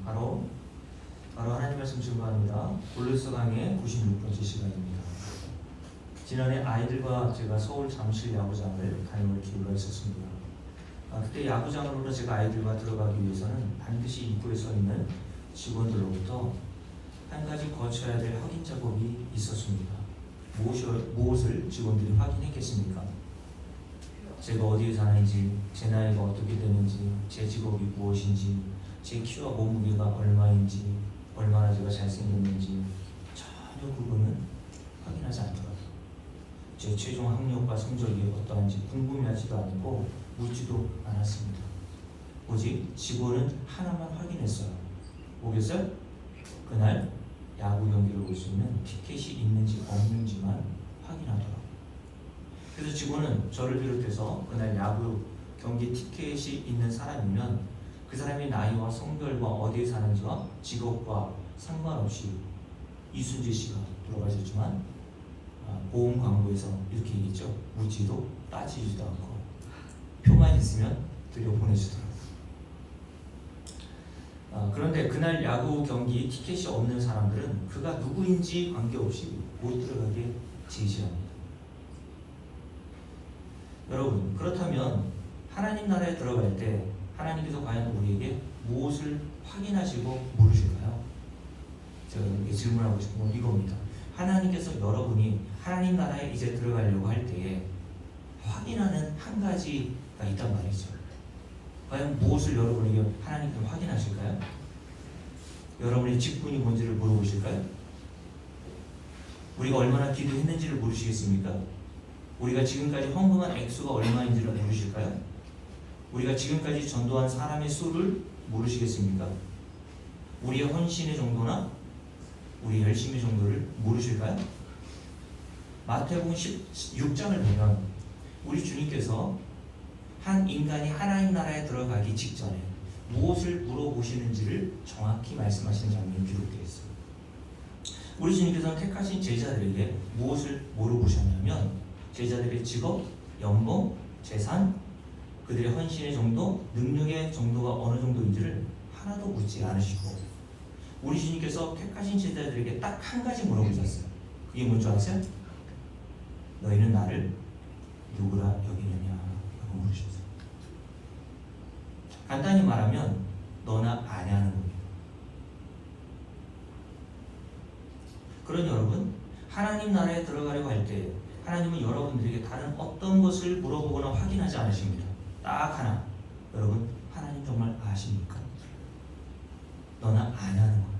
바로 하나님 말씀 증거합니다. 골로새 강의 96번째 시간입니다. 지난해 아이들과 제가 서울 잠실 야구장을 다녀올 기회가 있었습니다. 그때 야구장으로 제가 아이들과 들어가기 위해서는 반드시 입구에 서 있는 직원들로부터 한 가지 거쳐야 될 확인 작업이 있었습니다. 무엇을 직원들이 확인했겠습니까? 제가 어디에 사는지, 제 나이가 어떻게 되는지, 제 직업이 무엇인지, 제 키와 몸무게가 얼마인지, 얼마나 제가 잘생겼는지 전혀 그거는 확인하지 않더라고요. 제 최종 학력과 성적이 어떠한지 궁금해하지도 않고 묻지도 않았습니다. 오직 직원은 하나만 확인했어요. 뭐겠어요? 그날 야구 경기를 볼 수 있는 티켓이 있는지 없는지만 확인하더라고요. 그래서 직원은 저를 비롯해서 그날 야구 경기 티켓이 있는 사람이면 그 사람의 나이와 성별과 어디에 사는지와 직업과 상관없이 이순재 씨가 돌아가셨지만 보험 광고에서 이렇게 얘기했죠. 묻지도 따지지도 않고 표만 있으면 들여보내주더라고요. 그런데 그날 야구 경기 티켓이 없는 사람들은 그가 누구인지 관계없이 못 들어가게 제지합니다. 여러분, 그렇다면 하나님 나라에 들어갈 때 하나님께서 과연 우리에게 무엇을 확인하시고 물으실까요? 제가 이렇게 질문하고 싶은 건 이겁니다. 하나님께서 여러분이 하나님 나라에 이제 들어가려고 할 때에 확인하는 한 가지가 있단 말이죠. 과연 무엇을 여러분에게 하나님께서 확인하실까요? 여러분의 직분이 뭔지를 물어보실까요? 우리가 얼마나 기도했는지를 물으시겠습니까? 우리가 지금까지 헌금한 액수가 얼마인지를 물으실까요? 우리가 지금까지 전도한 사람의 수를 물으시겠습니까? 우리의 헌신의 정도나 우리의 열심의 정도를 물으실까요? 마태복음 16장을 보면 우리 주님께서 한 인간이 하나님 나라에 들어가기 직전에 무엇을 물어보시는지를 정확히 말씀하시는 장면이 기록되어 있어요. 우리 주님께서는 택하신 제자들에게 무엇을 물어보셨냐면 제자들의 직업, 연봉, 재산, 그들의 헌신의 정도, 능력의 정도가 어느 정도인지를 하나도 묻지 않으시고 우리 주님께서 택하신 제자들에게 딱 한 가지 물어보셨어요. 그게 뭔지 아세요? 너희는 나를 누구라 여기느냐 라고 물으셨어요. 간단히 말하면 너나 아냐는 겁니다. 그러니 여러분, 하나님 나라에 들어가려고 할 때 하나님은 여러분들에게 다른 어떤 것을 물어보거나 확인하지 않으십니다. 딱 하나, 여러분 하나님 정말 아십니까? 너나 아냐는 거예요.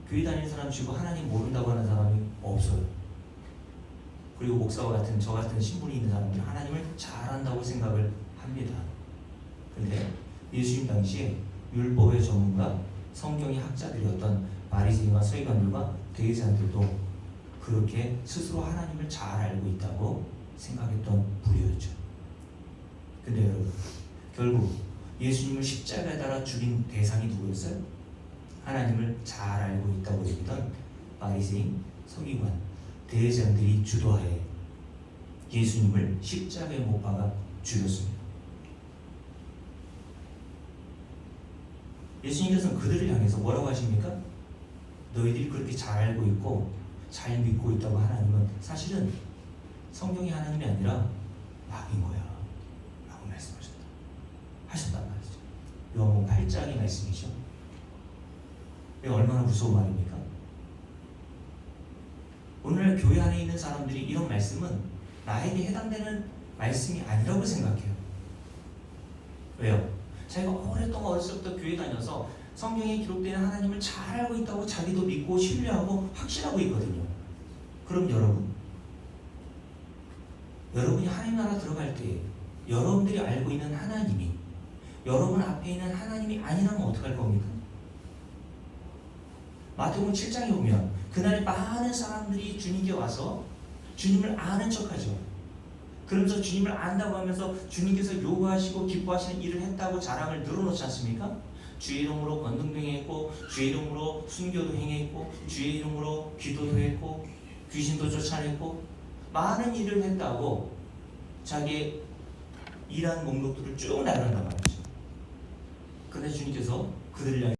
교회 다니는 사람 치고 하나님 모른다고 하는 사람이 없어요. 그리고 목사와 같은 저 같은 신분이 있는 사람들은 하나님을 잘 안다고 생각을 합니다. 그런데 예수님 당시에 율법의 전문가, 성경의 학자들이었던 바리새인과 서기관들과 대제사장들도 그렇게 스스로 하나님을 잘 알고 있다고 생각했던 부류였죠. 근데 여러분, 결국 예수님을 십자가에 달아 죽인 대상이 누구였어요? 하나님을 잘 알고 있다고 여기던 바리새인, 서기관, 대제사장들이 주도하에 예수님을 십자가에 못 박아 죽였습니다. 예수님께서는 그들을 향해서 뭐라고 하십니까? 너희들이 그렇게 잘 알고 있고 잘 믿고 있다고 하나님은 사실은 성경이 하나님이 아니라 마귀인 거야 라고 하셨단 말이죠. 요한복음 8장의 말씀이죠. 얼마나 무서운 말입니까? 오늘날 교회 안에 있는 사람들이 이런 말씀은 나에게 해당되는 말씀이 아니라고 생각해요. 왜요? 자기가 오랫동안 어렸을 때부터 교회 다녀서 성경에 기록되는 하나님을 잘 알고 있다고 자기도 믿고 신뢰하고 확신하고 있거든요. 그럼 여러분이 하나님 나라 들어갈 때 여러분들이 알고 있는 하나님이 여러분 앞에 있는 하나님이 아니라면 어떡할 겁니까? 마태복음 7장에 보면 그날에 많은 사람들이 주님께 와서 주님을 아는 척하죠. 그러면서 주님을 안다고 하면서 주님께서 요구하시고 기뻐하시는 일을 했다고 자랑을 늘어놓지 않습니까? 주의 이름으로 권능도 행했고 주의 이름으로 순교도 행했고 주의 이름으로 기도도 했고 귀신도 쫓아냈고 많은 일을 했다고 자기의 일한 목록들을 쭉 나열한단 말이죠. 그런데 주님께서 그들을 향해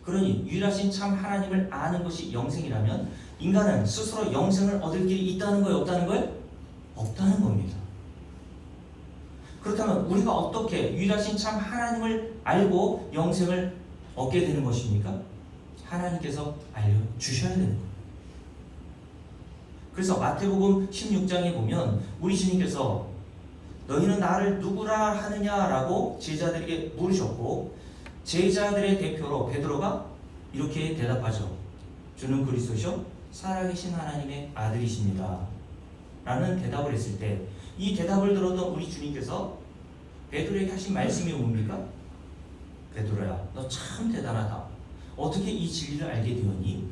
그러니 유일하신 참 하나님을 아는 것이 영생이라면 인간은 스스로 영생을 얻을 길이 있다는 거예요? 없다는 거예요? 없다는 겁니다. 그렇다면 우리가 어떻게 유일하신 참 하나님을 알고 영생을 얻게 되는 것입니까? 하나님께서 알려주셔야 되는 거예요. 그래서 마태복음 16장에 보면 우리 주님께서 너희는 나를 누구라 하느냐라고 제자들에게 물으셨고 제자들의 대표로 베드로가 이렇게 대답하죠. 주는 그리스도시요 살아계신 하나님의 아들이십니다 라는 대답을 했을 때 이 대답을 들었던 우리 주님께서 베드로에게 하신 말씀이 뭡니까? 베드로야 너 참 대단하다. 어떻게 이 진리를 알게 되었니?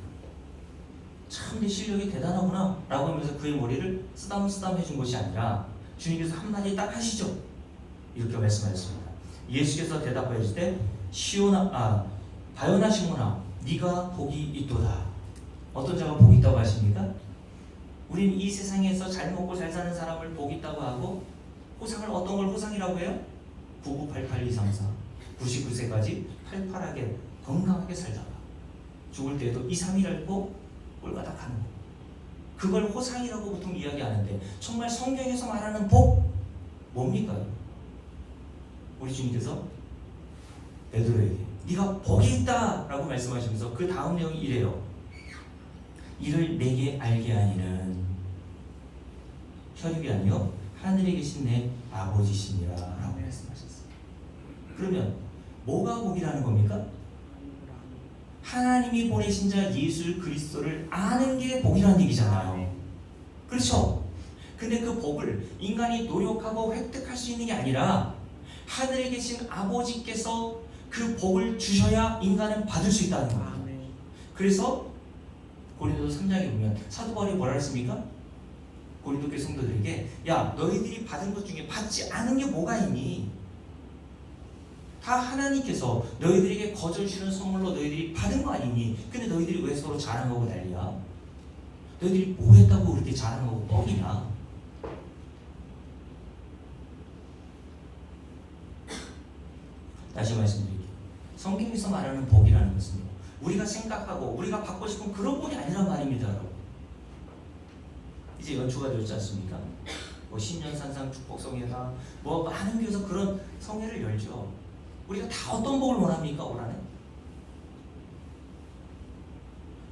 참 내 실력이 대단하구나 라고 하면서 그의 머리를 쓰담쓰담 해준 것이 아니라 주님께서 한마디 딱 하시죠. 이렇게 말씀하셨습니다. 예수께서 대답하실 때 바요나 시몬아 네가 복이 있도다. 어떤 자가 복이 있다고 하십니까? 우리는 이 세상에서 잘 먹고 잘 사는 사람을 복이 있다고 하고 호상을 어떤 걸 호상이라고 해요? 9988234 99세까지 팔팔하게 건강하게 살다가 죽을 때에도 2, 3일 앓고 꼴가닥 하는 거. 그걸 호상이라고 보통 이야기하는데 정말 성경에서 말하는 복 뭡니까? 우리 주님께서 베드로에게 네가 복이 있다 라고 말씀하시면서 그 다음 내용이 이래요. 이를 내게 알게 하니는 혈육이 아니요 하늘에 계신 내 아버지시니라 라고 말씀하셨어요. 그러면 뭐가 복이라는 겁니까? 하나님이 보내신 자 예수 그리스도를 아는 게 복이라는 얘기잖아요. 그렇죠? 근데 그 복을 인간이 노력하고 획득할 수 있는 게 아니라 하늘에 계신 아버지께서 그 복을 주셔야 인간은 받을 수 있다는 겁니다. 그래서 고린도서 3장에 보면 사도 바울이 뭐라 했습니까? 고린도 교회 성도들에게 야 너희들이 받은 것 중에 받지 않은 게 뭐가 있니? 다 하나님께서 너희들에게 거저 주는 선물로 너희들이 받은 거 아니니? 근데 너희들이 왜 서로 자랑하고 난리야? 너희들이 뭐 했다고 그렇게 자랑하고 뻥이냐? 다시 말씀드릴게요. 성경에서 말하는 복이라는 것은 우리가 생각하고 우리가 받고 싶은 그런 복이 아니란 말입니다, 여러분. 이제 연초가 되었지 않습니까? 뭐 신년산상 축복성회다, 뭐 많은 교회에서 그런 성회를 열죠. 우리가 다 어떤 복을 원합니까, 올 한해?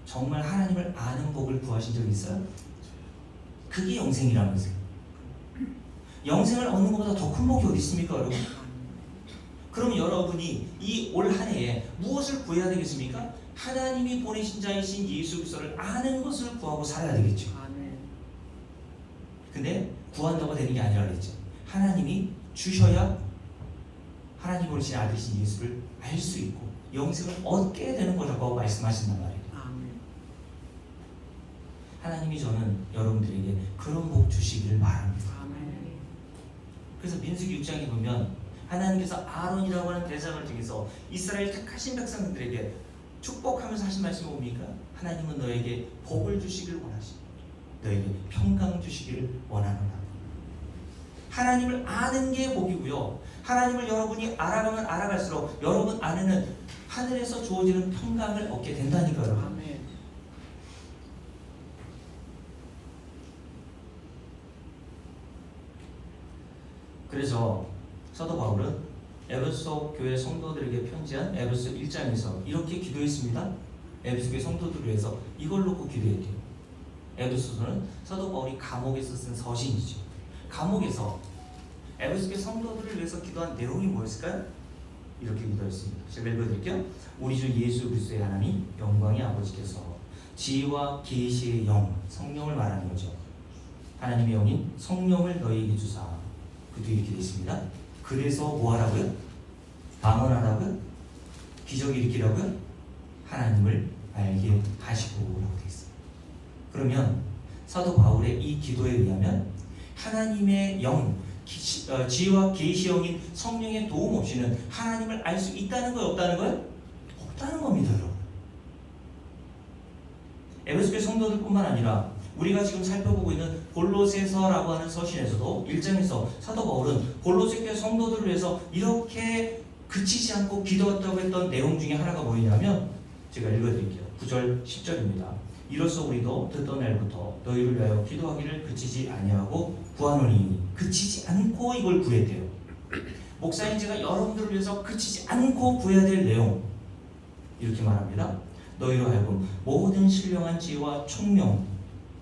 정말 하나님을 아는 복을 구하신 적이 있어요? 그게 영생이라면서요. 영생을 얻는 것보다 더 큰 복이 어디 있습니까, 여러분? 그럼 여러분이 이 올 한 해에 무엇을 구해야 되겠습니까? 하나님이 보내신 자이신 예수 그리스도를 아는 것을 구하고 살아야 되겠죠. 근데 구한다고 되는 게 아니라 그랬죠. 하나님이 주셔야 하나님 보내신 아들이신 예수를 알 수 있고 영생을 얻게 되는 거라고 말씀하신단 말이에요. 하나님이 저는 여러분들에게 그런 복 주시기를 바랍니다. 그래서 민수기 6장에 보면 하나님께서 아론이라고 하는 대상을 통해서 이스라엘 택하신 백성들에게 축복하면서 하신 말씀이 뭡니까? 하나님은 너에게 복을 주시기를 원하시고 너에게 평강 주시기를 원하노라. 하나님을 아는 게 복이고요. 하나님을 여러분이 알아가면 알아갈수록 여러분 안에는 하늘에서 주어지는 평강을 얻게 된다니까요. 아멘. 그래서 사도 바울은 에베소 교회 성도들에게 편지한 에베소 1장에서 이렇게 기도했습니다. 에베소 교회 성도들을 위해서 이걸 놓고 기도했대요. 에베소서는 사도 바울이 감옥에서 쓴 서신이죠. 감옥에서 에베소 교회 성도들을 위해서 기도한 내용이 뭐였을까요? 이렇게 기도했습니다. 제가 읽어드릴게요. 우리 주 예수 그리스도의 하나님 영광의 아버지께서 지혜와 계시의 영 성령을 말하는 거죠. 하나님의 영인 성령을 너희에게 주사 그 뒤에 이렇게 되어 있습니다. 그래서 뭐 하라고요? 방언하라고요? 기적 일으키라고요? 하나님을 알게 하시고 라고 되어 있어요. 그러면 사도 바울의 이 기도에 의하면 하나님의 영, 지혜와 계시 영인 성령의 도움 없이는 하나님을 알 수 있다는 거예요? 없다는 거예요? 없다는 겁니다, 여러분. 에베소 교회 성도들뿐만 아니라 우리가 지금 살펴보고 있는 골로새서라고 하는 서신에서도 1장에서 사도 바울은 골로새 교회 성도들을 위해서 이렇게 그치지 않고 기도했다고 했던 내용 중에 하나가 뭐냐면 제가 읽어드릴게요. 9절 10절입니다. 이로써 우리도 듣던 날부터 너희를 위하여 기도하기를 그치지 아니하고 구하노니 그치지 않고 이걸 구해야 돼요. 목사님 제가 여러분들을 위해서 그치지 않고 구해야 될 내용 이렇게 말합니다. 너희로 하여금 모든 신령한 지혜와 총명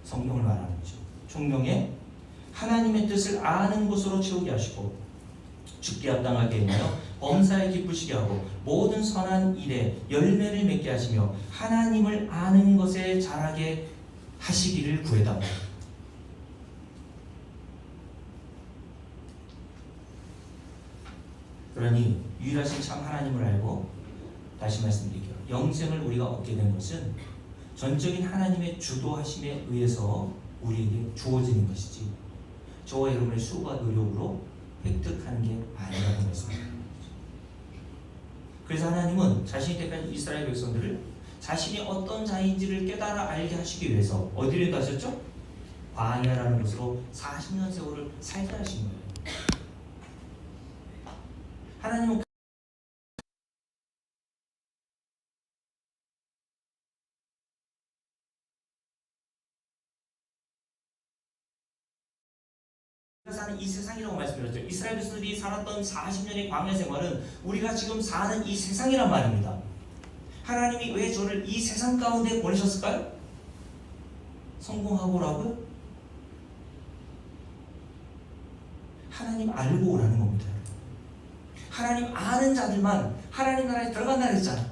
성령을 말하는 거죠. 총명에 하나님의 뜻을 아는 것으로 채우게 하시고 죽게 합당하게 하여 범사에 기쁘시게 하고 모든 선한 일에 열매를 맺게 하시며 하나님을 아는 것에 자라게 하시기를 구해달라. 그러니 유일하신 참 하나님을 알고 다시 말씀드릴게요. 영생을 우리가 얻게 된 것은 전적인 하나님의 주도하심에 의해서 우리에게 주어지는 것이지 저와 여러분의 수고와 노력으로 획득하는 게 아니라고 말씀합니다. 그래서 하나님은 자신이 택한 이스라엘 백성들을 자신이 어떤 자인지를 깨달아 알게 하시기 위해서 어디를 가셨죠? 광야라는 곳으로 40년 세월을 살게 하신 거예요. 하나님은 사는 이 세상이라고 말씀드렸죠. 이스라엘 백성들이 살았던 40년의 광야 생활은 우리가 지금 사는 이 세상이란 말입니다. 하나님이 왜 저를 이 세상 가운데 보내셨을까요? 성공하고라고요? 하나님 알고 오라는 겁니다. 하나님 아는 자들만 하나님 나라에 들어간다 그랬잖아.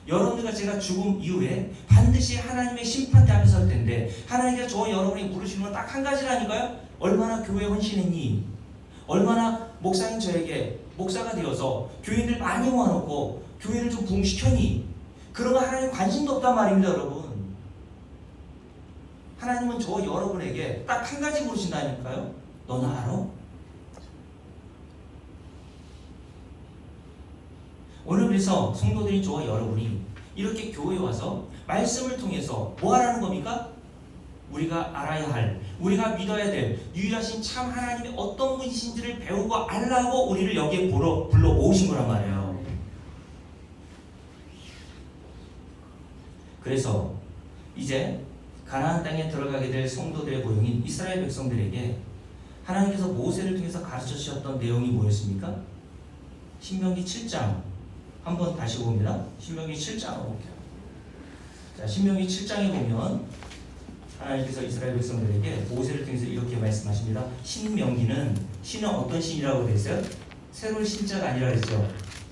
여러분들과 제가 죽음 이후에 반드시 하나님의 심판대 앞에 설 텐데 하나님께서 저 여러분이 물으시는 건 딱 한 가지라니까요. 얼마나 교회에 헌신했니? 얼마나 목사님 저에게 목사가 되어서 교인들 많이 모아놓고 교회를 좀 부흥시켰니? 그런 거 하나님 관심도 없단 말입니다, 여러분. 하나님은 저 여러분에게 딱 한 가지 물으신다니까요. 너 나 알아? 오늘 그래서 성도들이 저와 여러분이 이렇게 교회에 와서 말씀을 통해서 뭐 하라는 겁니까? 우리가 알아야 할, 우리가 믿어야 될 유일하신 참 하나님이 어떤 분이신지를 배우고 알라고 우리를 여기에 불러 모으신 거란 말이에요. 그래서 이제 가나안 땅에 들어가게 될 성도들의 고용인 이스라엘 백성들에게 하나님께서 모세를 통해서 가르쳐 주셨던 내용이 뭐였습니까? 신명기 7장 한번 다시 봅니다. 신명기 7장을 볼게요. 자, 신명기 7장에 보면 하나님께서 이스라엘 백성들에게 모세를 통해서 이렇게 말씀하십니다. 신명기는 신은 어떤 신이라고 되어 있어요? 새로운 신자가 아니라 그랬죠.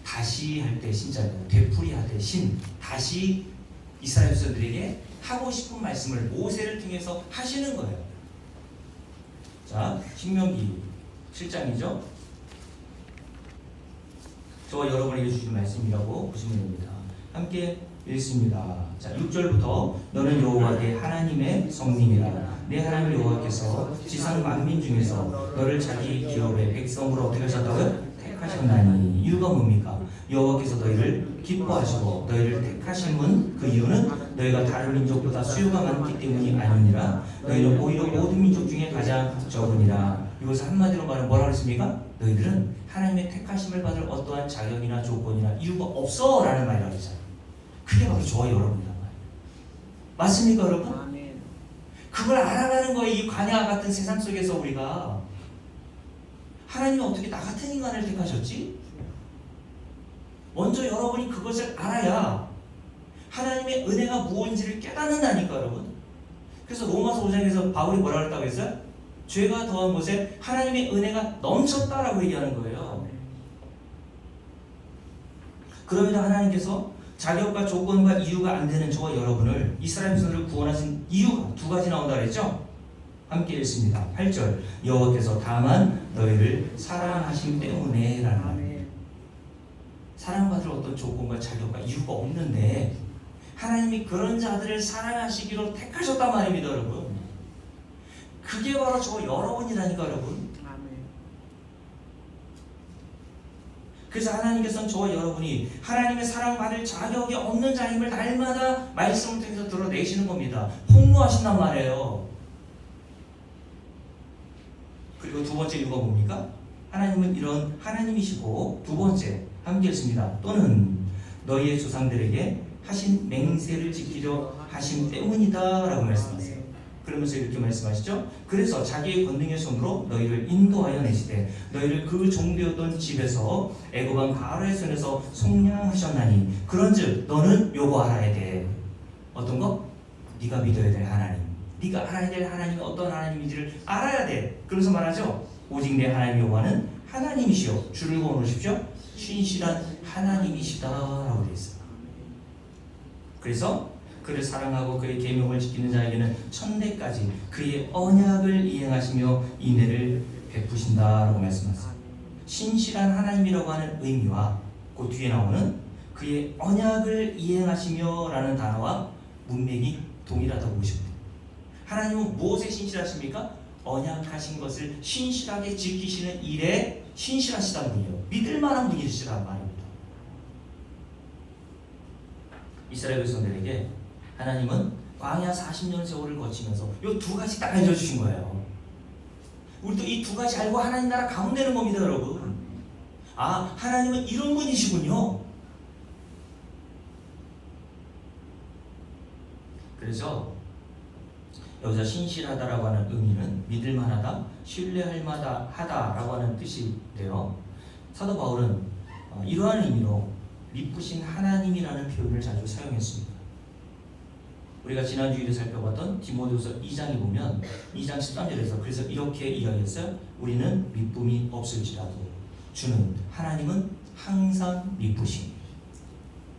다시 할 때 신자예요. 되풀이할 때 신. 다시 이스라엘 백성들에게 하고 싶은 말씀을 모세를 통해서 하시는 거예요. 자, 신명기 7장이죠. 저와 여러분에게 주신 말씀이라고 보시면 됩니다. 함께 읽습니다. 자, 6절부터 너는 여호와의 하나님의 성민이라. 내 하나님 여호와께서 지상 만민 중에서 너를 자기 기업의 백성으로 어떻게 하셨다고요? 택하셨나니. 이유가 뭡니까? 여호와께서 너희를 기뻐하시고 너희를 택하심은 그 이유는 너희가 다른 민족보다 수요가 많기 때문이 아니니라. 너희는 오히려 모든 민족 중에 가장 적으니라. 이것을 한마디로 말하면 뭐라고 했습니까? 너희들은 하나님의 택하심을 받을 어떠한 자격이나 조건이나 이유가 없어 라는 말이라고 했잖아요. 그게 바로 저와 여러분이란 말이에요. 맞습니까 여러분? 아멘. 그걸 알아가는 거예요. 이 광야 같은 세상 속에서 우리가 하나님이 어떻게 나 같은 인간을 택하셨지? 먼저 여러분이 그것을 알아야 하나님의 은혜가 무엇인지를 깨닫는다니까 여러분. 그래서 로마서 5장에서 바울이 뭐라고 했다고 했어요? 죄가 더한 곳에 하나님의 은혜가 넘쳤다라고 얘기하는 거예요. 그럼에도 하나님께서 자격과 조건과 이유가 안 되는 저와 여러분을 이스라엘 백성들을 구원하신 이유가 두 가지 나온다 그랬죠? 함께 읽습니다. 8절 여호와께서 다만 너희를 사랑하심 때문에 라는 말. 사랑받을 어떤 조건과 자격과 이유가 없는데 하나님이 그런 자들을 사랑하시기로 택하셨단 말입니다 여러분. 그게 바로 저 여러분이라니까 여러분. 그래서 하나님께서는 저와 여러분이 하나님의 사랑받을 자격이 없는 자임을 날마다 말씀을 통해서 드러내시는 겁니다. 폭로하신단 말이에요. 그리고 두 번째 이유가 뭡니까? 하나님은 이런 하나님이시고, 두 번째 함께 읽습니다. 또는 너희의 조상들에게 하신 맹세를 지키려 하심 때문이다 라고 말씀하세요. 그러면서 이렇게 말씀하시죠. 그래서 자기의 권능의 손으로 너희를 인도하여 내시되 너희를 그 종되었던 집에서 애굽 왕 바로의 손에서 속량하셨나니 그런즉 너는 요거 알아야 돼. 어떤 거? 네가 믿어야 될 하나님, 네가 알아야 될 하나님이 어떤 하나님인지를 알아야 돼. 그러면서 말하죠. 오직 내 하나님 여호와는 하나님이시오. 줄을 그어놓으십시오. 신실한 하나님이시다 라고 되어 있어요. 그래서 그를 사랑하고 그의 계명을 지키는 자에게는 천대까지 그의 언약을 이행하시며 인애를 베푸신다라고 말씀하셨습니다. 신실한 하나님이라고 하는 의미와 그 뒤에 나오는 그의 언약을 이행하시며 라는 단어와 문맥이 동일하다고 보시면 돼요. 하나님은 무엇에 신실하십니까? 언약하신 것을 신실하게 지키시는 일에 신실하시다는 분이요, 믿을 만한 분이시라는 말입니다. 이스라엘 백성들에게 하나님은 광야 40년 세월을 거치면서 이 두 가지 딱 알려주신 거예요. 우리도 이 두 가지 알고 하나님 나라 가면 되는 겁니다 여러분. 아, 하나님은 이런 분이시군요. 그래서 여기서 신실하다라고 하는 의미는 믿을 만하다, 신뢰할 만하다라고 하는 뜻인데요. 사도 바울은 이러한 의미로 미쁘신 하나님이라는 표현을 자주 사용했습니다. 우리가 지난주일에 살펴봤던 디모데후서 2장에 보면 2장 13절에서 그래서 이렇게 이야기했어요. 우리는 미쁨이 없을지라도 주는 하나님은 항상 미쁘심.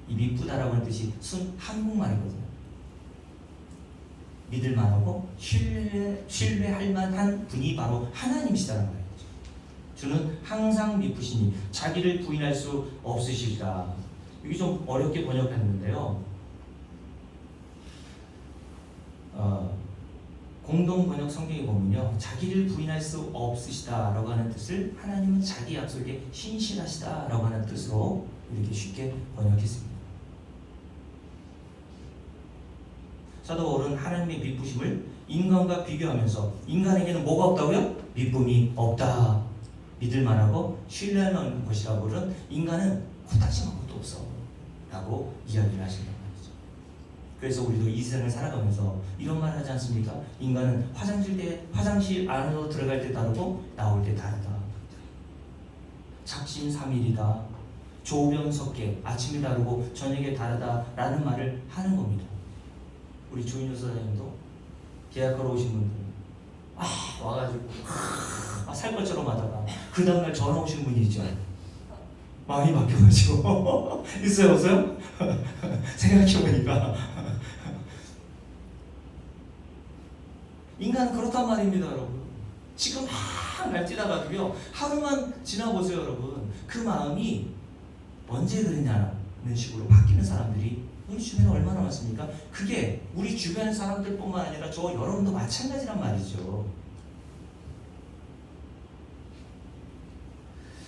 이 미쁘다라고 하는 뜻이 순 한국말이거든요. 믿을 만하고 신뢰할 만한 분이 바로 하나님이시다는 말이죠. 주는 항상 미쁘시니 자기를 부인할 수 없으시리라. 이게 좀 어렵게 번역했는데요. 공동 번역 성경에 보면요, 자기를 부인할 수 없으시다라고 하는 뜻을 하나님은 자기 약속에 신실하시다라고 하는 뜻으로 이렇게 쉽게 번역했습니다. 사도 바울은 하나님의 미쁘심을 인간과 비교하면서 인간에게는 뭐가 없다고요? 믿음이 없다. 믿을 만하고 신뢰할 만한 것이라고는 인간은 코딱지만 것도 없어 라고 이야기를 하신단 말이죠. 그래서 우리도 이 세상을 살아가면서 이런 말 하지 않습니까? 인간은 화장실 안으로 들어갈 때 다르고 나올 때 다르다. 작심삼일이다. 조변석계, 아침이 다르고 저녁에 다르다라는 말을 하는 겁니다. 우리 조인효 사장님도 계약하러 오신 분들 와가지고 살 것처럼 하다가 그 다음날 전화 오신 분이 있죠. 마음이 바뀌어가지고 있어요 없어요? 생각해보니까 인간은 그렇단 말입니다 여러분. 지금 막 날뛰다가도요 하루만 지나보세요 여러분. 그 마음이 언제 그러냐는 식으로 바뀌는 사람들이 우리 주변에 얼마나 많습니까? 그게 우리 주변의 사람들뿐만 아니라 저 여러분도 마찬가지란 말이죠.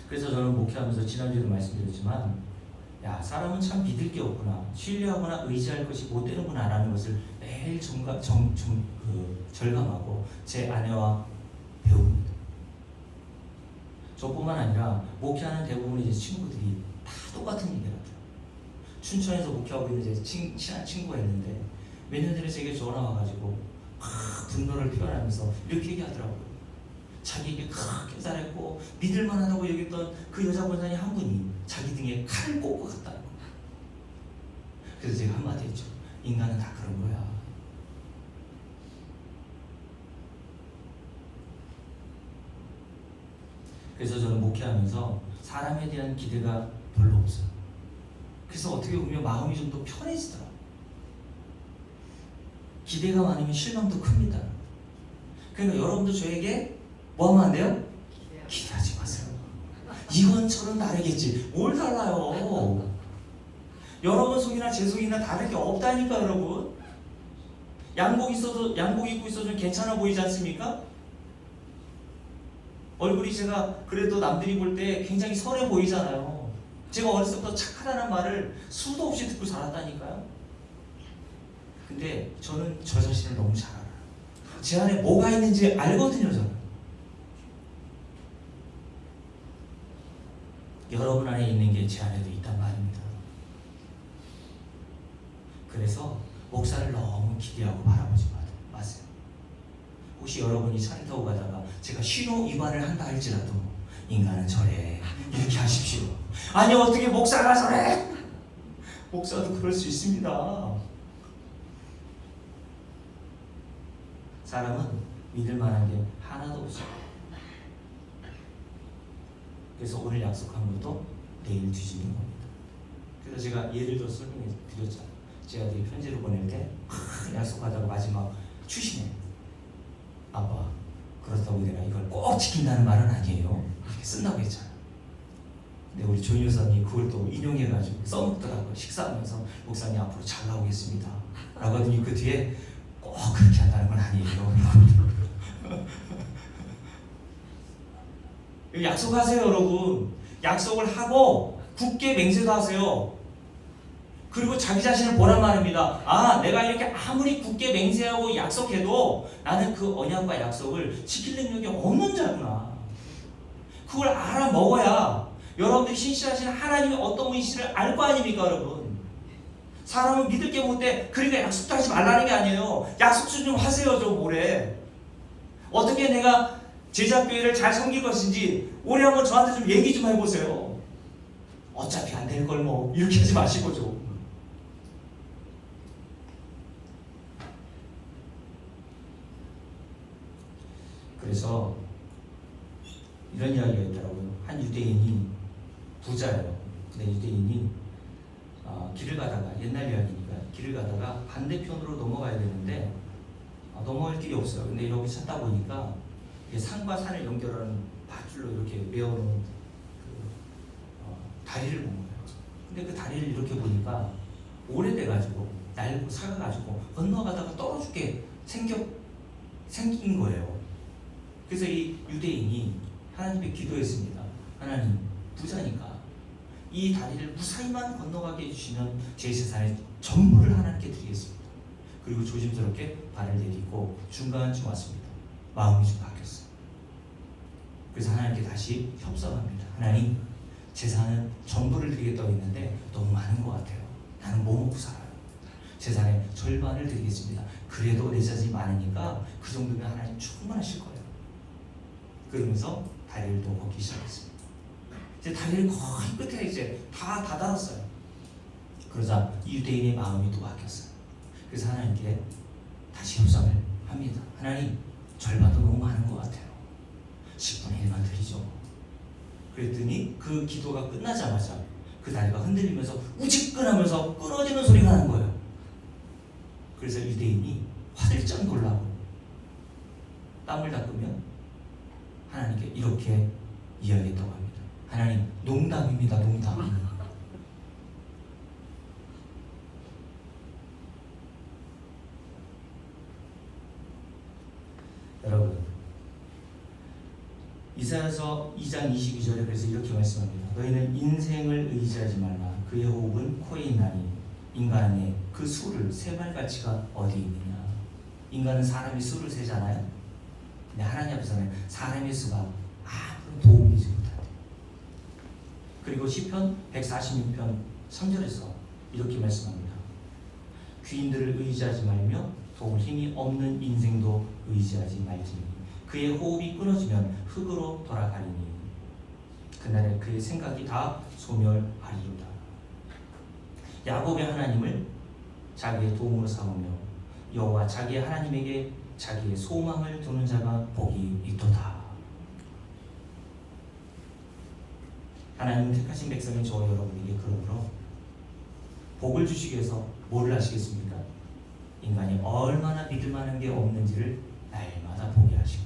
그래서 저는 목회하면서 지난주에도 말씀드렸지만 사람은 참 믿을 게 없구나, 신뢰하거나 의지할 것이 못 되는구나 라는 것을 매일 절감하고 제 아내와 배웁니다. 저뿐만 아니라 목회하는 대부분의 제 친구들이 다 똑같은 얘기를 하더라고요. 춘천에서 목회하고 있는 제 친한 친구가 있는데 몇 년 전에 제게 전화 와가지고 막 분노를 표현하면서 이렇게 얘기하더라고요. 자기에게 크게 깨달았고 믿을 만하다고 여겼던 그 여자 권사님 한 분이 자기 등에 칼을 꽂고 갔다는 거예요. 그래서 제가 한마디 했죠. 인간은 다 그런 거야. 그래서 저는 목회하면서 사람에 대한 기대가 별로 없어요. 그래서 어떻게 보면 마음이 좀 더 편해지더라고요. 기대가 많으면 실망도 큽니다. 그러니까 여러분도 저에게 뭐 하면 안 돼요? 기대하지 마세요. 이건 저는 다르겠지. 뭘 달라요? 여러분 속이나 제 속이나 다를 게 없다니까 여러분. 양복 입고 있어도 괜찮아 보이지 않습니까? 얼굴이 제가 그래도 남들이 볼 때 굉장히 선해 보이잖아요. 제가 어렸을 때부터 착하다는 말을 수도 없이 듣고 자랐다니까요. 근데 저는 저 자신을 너무 잘 알아요. 제 안에 뭐가 있는지 알거든요 저는. 여러분 안에 있는 게 제 안에도 있단 말입니다. 그래서 목사를 너무 기대하고 바라보지 마세요. 혹시 여러분이 차를 타고 가다가 제가 신호 위반을 한다 할지라도 인간은 저래 이렇게 하십시오. 아니 어떻게 목사가 저래? 목사도 그럴 수 있습니다. 사람은 믿을 만한 게 하나도 없어요. 그래서 오늘 약속한 것도 내일 뒤지는 겁니다. 그래서 제가 예를 들어 설명해 드렸잖아요. 제가 되게 편지를 보낼 때 약속하다가 마지막 추신해. 아빠 그렇다고 내가 이걸 꼭 지킨다는 말은 아니에요. 이렇게 쓴다고 했잖아요. 근데 우리 조인 여사님이 그걸 또 인용해가지고 써먹더라고요. 식사하면서 목사님 앞으로 잘 나오겠습니다 라고 하더니 그 뒤에 꼭 그렇게 한다는 건 아니에요. 약속하세요 여러분. 약속을 하고 굳게 맹세도 하세요. 그리고 자기 자신을 보란 말입니다. 내가 이렇게 아무리 굳게 맹세하고 약속해도 나는 그 언약과 약속을 지킬 능력이 없는 자구나. 그걸 알아먹어야 여러분들이 신실하신 하나님이 어떤 분이신지를 알 거 아닙니까 여러분. 사람은 믿을 게 못돼. 그러니까 약속도 하지 말라는 게 아니에요. 약속 좀 하세요 좀 올해. 어떻게 내가 제자교회를 잘 섬길 것인지 올해 한번 저한테 좀 얘기 좀 해보세요. 어차피 안 될 걸 뭐 이렇게 하지 마시고 좀. 그래서 이런 이야기가 있더라고요. 한 유대인이 부자예요. 근데 유대인이 길을 가다가 옛날 이야기니까 길을 가다가 반대편으로 넘어가야 되는데 넘어갈 길이 없어요. 근데 이렇게 찾다 보니까 산과 산을 연결하는 밧줄로 이렇게 메어놓은 다리를 본 거예요. 근데 그 다리를 이렇게 보니까 오래돼가지고 낡고 삭아가지고 건너가다가 떨어지게 생긴 거예요. 그래서 이 유대인이 하나님께 기도했습니다. 하나님, 부자니까 이 다리를 무사히만 건너가게 해주시면 제 재산의 전부를 하나님께 드리겠습니다. 그리고 조심스럽게 발을 내딛고 중간쯤 왔습니다. 마음이 좀 바뀌었어요. 그래서 하나님께 다시 협상합니다. 하나님, 재산은 전부를 드리겠다고 했는데 너무 많은 것 같아요. 나는 뭐 먹고 살아요? 재산의 절반을 드리겠습니다. 그래도 내 자식이 많으니까 그 정도면 하나님 충분하실 거예요. 그러면서 다리를 또 걷기 시작했습니다. 이제 다리를 거의 끝에 이제 다 닫았어요. 그러자 유대인의 마음이 또 바뀌었어요. 그래서 하나님께 다시 협상을 합니다. 하나님, 절반도 너무 많은 것 같아요. 10분의 1만 드리죠. 그랬더니 그 기도가 끝나자마자 그 다리가 흔들리면서 우직근하면서 끊어지는 소리가 나는 거예요. 그래서 유대인이 화들짝 놀라고 땀을 닦으면 하나님께 이렇게 이야기했다고 합니다. 하나님, 농담입니다. 농담. 여러분, 이사야서 2장 22절에 그래서 이렇게 말씀합니다. 너희는 인생을 의지하지 말라. 그의 호흡은 코에 있나니 인간의 그 수를 세발 가치가 어디 있느냐. 인간은 사람이 수를 세잖아요. 근데 하나님 앞에서는 사람의 수가 아무런 도움이 되지 못한대요. 그리고 시편 146편 3절에서 이렇게 말씀합니다. 귀인들을 의지하지 말며 도울 힘이 없는 인생도 의지하지 말지니 그의 호흡이 끊어지면 흙으로 돌아가리니 그날에 그의 생각이 다 소멸하리로다. 야곱의 하나님을 자기의 도움으로 삼으며 여호와 자기의 하나님에게 자기의 소망을 두는 자가 복이 있도다. 하나님은 택하신 백성인 저와 여러분에게 그러므로 복을 주시기 위해서 뭐를 하시겠습니까? 인간이 얼마나 믿을 만한 게 없는지를 날마다 보게 하시고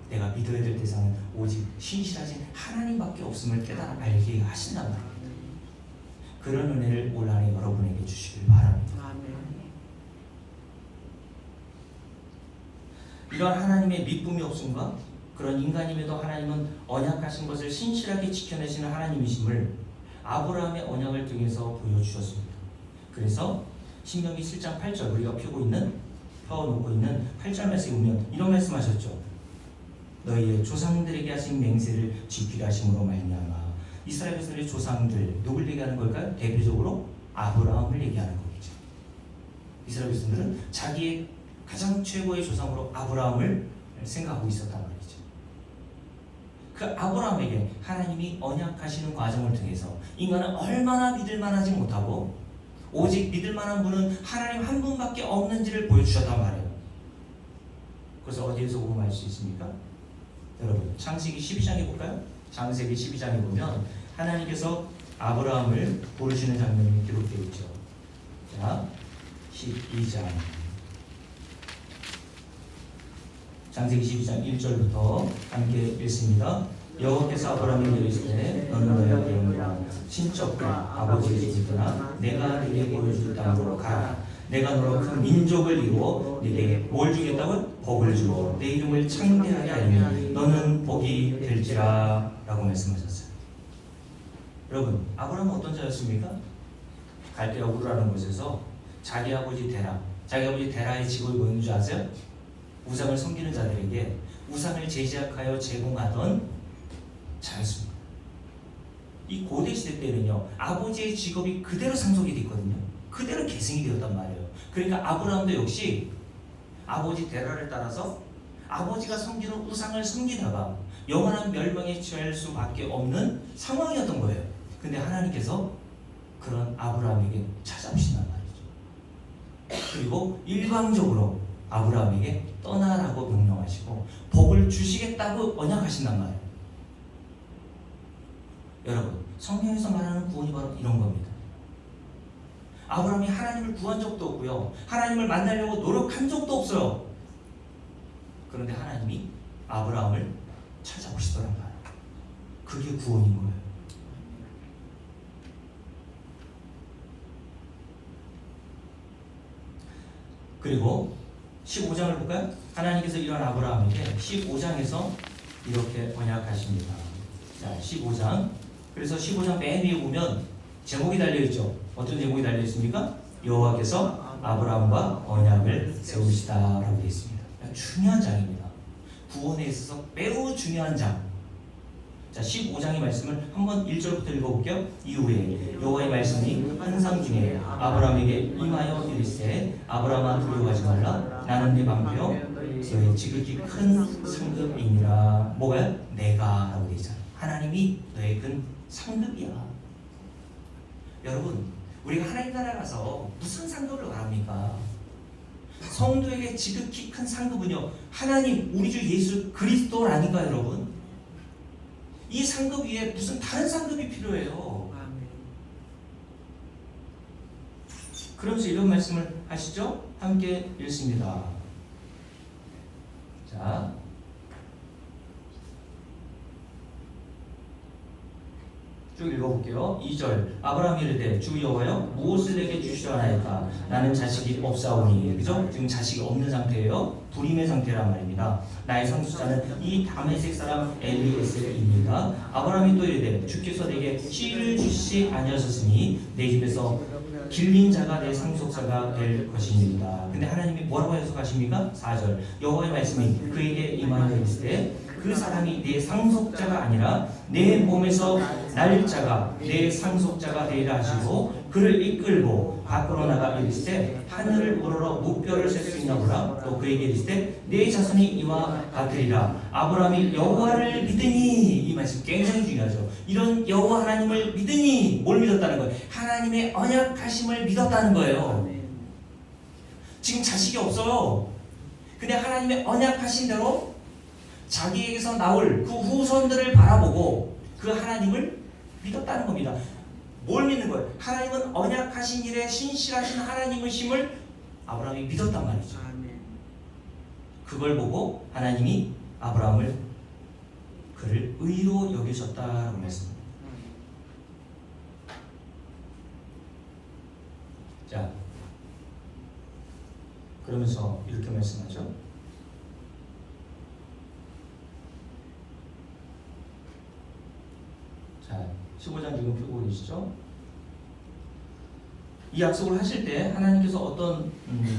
내가 믿어야 될 대상은 오직 신실하신 하나님밖에 없음을 깨달아 알게 하신단 말입니다. 그런 은혜를 올 한해 여러분에게 주시길 바랍니다. 이런 하나님의 믿음이 없음과 그런 인간임에도 하나님은 언약하신 것을 신실하게 지켜내시는 하나님이심을 아브라함의 언약을 통해서 보여주셨습니다. 그래서 신명기 7장 8절 우리가 펴놓고 있는 8절 말씀에 보면 이런 말씀하셨죠. 너희의 조상들에게 하신 맹세를 지키려 하심으로 말미암아. 이스라엘 백성들의 조상들 누굴 얘기하는 걸까요? 대표적으로 아브라함을 얘기하는 거겠죠. 이스라엘 백성들은 자기의 가장 최고의 조상으로 아브라함을 생각하고 있었단 말이죠. 그 아브라함에게 하나님이 언약하시는 과정을 통해서 인간은 얼마나 믿을 만하지 못하고 오직 믿을 만한 분은 하나님 한 분밖에 없는지를 보여주셨단 말이에요. 그래서 어디에서 복음할 수 있습니까? 여러분, 창세기 12장에 볼까요? 창세기 12장에 보면 하나님께서 아브라함을 부르시는 장면이 기록되어 있죠. 자, 12장 창세기 12장 1절부터 함께 읽습니다. 여호와께서 아브라함에게 이르시되 너는 너의 고향과 친척과 아버지의 집을 떠나 내가 네게 보여줄 땅으로 가라. 내가 너로 큰 민족을 이루어 네게 뭘 주겠다고? 복을 주고 내 이름을 창대하게 하리니 너는 복이 될지라 라고 말씀하셨어요. 여러분, 아브라함은 어떤 자였습니까? 갈대아 우르라는 곳에서 자기 아버지 데라의 직업이 뭐였는지 아세요? 우상을 섬기는 자들에게 우상을 제작하여 제공하던 자였습니다. 이 고대 시대 때는요, 아버지의 직업이 그대로 상속이 됐거든요. 그대로 계승이 되었단 말이에요. 그러니까 아브라함도 역시 아버지 데라를 따라서 아버지가 섬기는 우상을 섬기다가 영원한 멸망에 처할 수밖에 없는 상황이었던 거예요. 근데 하나님께서 그런 아브라함에게 찾아오신단 말이죠. 그리고 일방적으로 아브라함에게 떠나라고 명령하시고 복을 주시겠다고 언약하신단 말이에요. 여러분, 성경에서 말하는 구원이 바로 이런 겁니다. 아브라함이 하나님을 구한 적도 없고요, 하나님을 만나려고 노력한 적도 없어요. 그런데 하나님이 아브라함을 찾아오시더란 말이에요. 그게 구원인 거예요. 그리고 15장을 볼까요? 하나님께서 이런 아브라함에게 15장에서 이렇게 언약하십니다. 자, 15장. 그래서 15장 맨 위에 보면 제목이 달려있죠. 어떤 제목이 달려있습니까? 여호와께서 아브라함과 언약을 세우시다라고 되어 있습니다. 중요한 장입니다. 구원에 있어서 매우 중요한 장. 자, 15장의 말씀을 한번 1절부터 읽어볼게요. 이후에 여호와의 말씀이 환상 중에 아브라함에게 임하여 이르시되 아브라함아 두려워하지 말라. 나는 네 방패요 너의 지극히 큰 상급이니라. 뭐가요? 내가 라고 되어 있잖아요. 하나님이 너의 큰 상급이야. 여러분, 우리가 하나님 나라 가서 무슨 상급을 말합니까? 성도에게 지극히 큰 상급은요, 하나님 우리 주 예수 그리스도라니까. 여러분, 이 상급 위에 무슨 다른 상급이 필요해요. 그러면서 이런 말씀을 하시죠. 함께 읽습니다. 자, 쭉 읽어볼게요. 2절. 아브라함이 이르되 주 여호와여 무엇을 내게 주시려 하나이까? 나는 자식이 없사오니. 그죠? 지금 자식이 없는 상태예요. 불임의 상태란 말입니다. 나의 상속자는 이 다메섹 사람 엘리에셀입니다. 아브라함이 또 이르되 주께서 내게 씨를 주시지 아니하셨으니 내 집에서 길린 자가 내 상속자가 될 것입니다. 근데 하나님이 뭐라고 해석하십니까? 4절. 여호와의 말씀이 그에게 임하여 이르시되 그 사람이 내 상속자가 아니라 내 몸에서 날 자가 내 상속자가 되리라 하시고 그를 이끌고 밖으로 나가 이르시되 하늘을 우러러 무뼈를 셀 수 있나 보라. 또 그에게 이르시되 내 자손이 이와 같으리라. 아브라함이 여호와를 믿으니, 이 말씀 굉장히 중요하죠. 이런 여호와 하나님을 믿으니 뭘 믿었다는 거예요? 하나님의 언약하심을 믿었다는 거예요. 지금 자식이 없어요. 근데 하나님의 언약하신 대로 자기에게서 나올 그 후손들을 바라보고 그 하나님을 믿었다는 겁니다. 뭘 믿는 거예요? 하나님은 언약하신 일에 신실하신 하나님이심을 아브라함이 믿었단 말이죠. 그걸 보고 하나님이 아브라함을 그를 의로 여기셨다라고 말씀합니다. 자, 그러면서 이렇게 말씀하죠. 자, 15장 지금 펴고 계시죠? 이 약속을 하실 때 하나님께서 어떤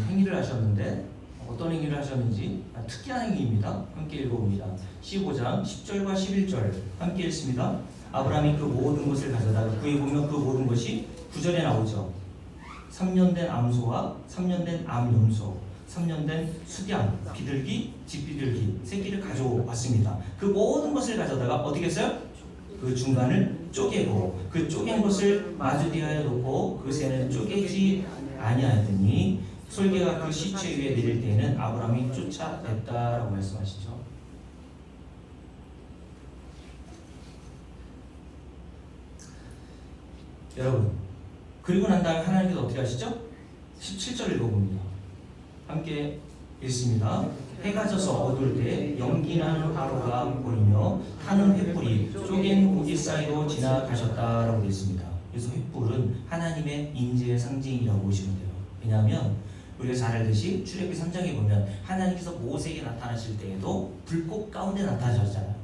행위를 하셨는데, 어떤 행위를 하셨는지 특이한 행위입니다. 함께 읽어봅니다. 15장 10절과 11절 함께 읽습니다. 아브라함이 그 모든 것을 가져다가 구해보면 그 모든 것이 9절에 나오죠. 3년 된 암소와 3년 된 암염소, 3년 된 수양, 비둘기, 집비둘기 새끼를 가져왔습니다. 그 모든 것을 가져다가 어떻게 했어요? 그 중간을 쪼개고 그 쪼갠 것을 마주대하여 놓고 그 새는 쪼개지 아니하더니 솔개가 그 시체 위에 내릴 때에는 아브라함이 쫓아냈다라고 말씀하시죠. 여러분, 그리고 난 다음에 하나님께서 어떻게 하시죠? 17절 읽어봅니다. 함께 읽습니다. 해가 져서 어두울 때 연기나는 하루가 보이며 타는 횃불이 쪼갠 고기 사이로 지나가셨다라고 되어 있습니다. 그래서 횃불은 하나님의 인재의 상징이라고 보시면 돼요. 왜냐하면 우리가 잘 알듯이 출애굽기 3장에 보면 하나님께서 모세에게 나타나실 때에도 불꽃 가운데 나타나셨잖아요.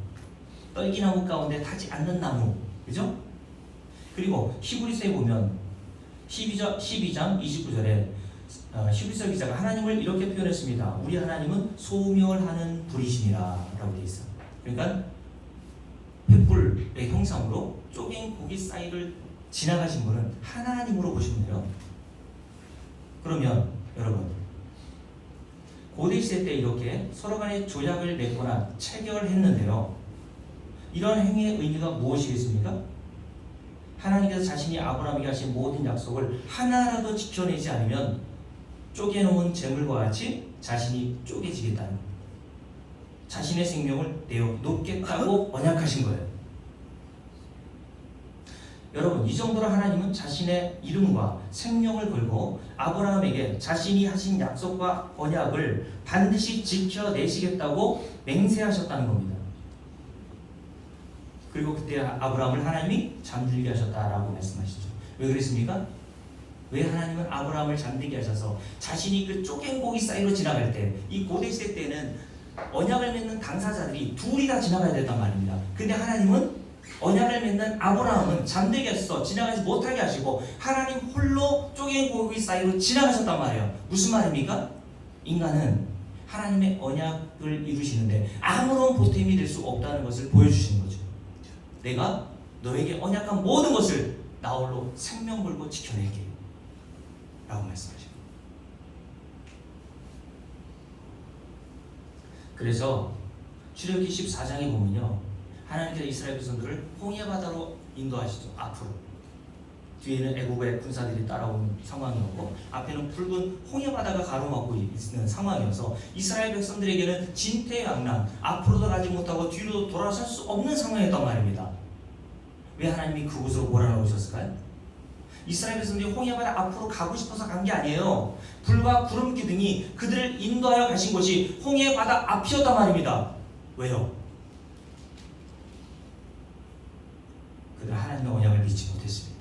떨기나무 가운데 타지 않는 나무, 그죠? 그리고 히브리서에 보면 12장 29절에 히브리서 기자가 하나님을 이렇게 표현했습니다. 우리 하나님은 소멸하는 불이시니라 라고 되어 있어요. 그러니까 횃불의 형상으로 쪼갠 고기 사이를 지나가신 분은 하나님으로 보시면 돼요. 그러면 여러분, 고대 시대 때 이렇게 서로 간에 조약을 맺거나 체결했는데요. 이런 행위의 의미가 무엇이겠습니까? 하나님께서 자신이 아브라함에게 하신 모든 약속을 하나라도 지켜내지 않으면 쪼개놓은 재물과 같이 자신이 쪼개지겠다는 거예요. 자신의 생명을 내어놓겠다고 언약하신 거예요. 여러분, 이 정도로 하나님은 자신의 이름과 생명을 걸고 아브라함에게 자신이 하신 약속과 언약을 반드시 지켜내시겠다고 맹세하셨다는 겁니다. 그리고 그때 아브라함을 하나님이 잠들게 하셨다라고 말씀하시죠. 왜 그랬습니까? 왜 하나님은 아브라함을 잠들게 하셔서 자신이 그 쪼갠 고기 사이로 지나갈 때, 이 고대 시대 때는 언약을 맺는 당사자들이 둘이 다 지나가야 됐단 말입니다. 근데 하나님은 언약을 언약을 맺는 아브라함은 잠들게 하셔서 지나가지 못하게 하시고 하나님 홀로 쪼갠 고기 사이로 지나가셨단 말이에요. 무슨 말입니까? 인간은 하나님의 언약을 이루시는데 아무런 보탬이 될 수 없다는 것을 보여주시는 거죠. 내가 너에게 언약한 모든 것을 나 홀로 생명 걸고 지켜낼게 라고 말씀하시고, 그래서 출애굽기 14장에 보면요, 하나님께서 이스라엘 백성들을 홍해 바다로 인도하시죠. 앞으로 뒤에는 애국의 군사들이 따라오는 상황이었고 앞에는 붉은 홍해 바다가 가로막고 있는 상황이어서 이스라엘 백성들에게는 진퇴양난, 앞으로도 가지 못하고 뒤로 돌아설 수 없는 상황이었단 말입니다. 왜 하나님이 그곳으로 몰아넣으셨을까요? 이스라엘 백성들이 홍해 바다 앞으로 가고 싶어서 간 게 아니에요. 불과 구름 기둥이 그들을 인도하여 가신 곳이 홍해 바다 앞이었단 말입니다. 왜요? 그들은 하나님의 언약을 믿지 못했습니다.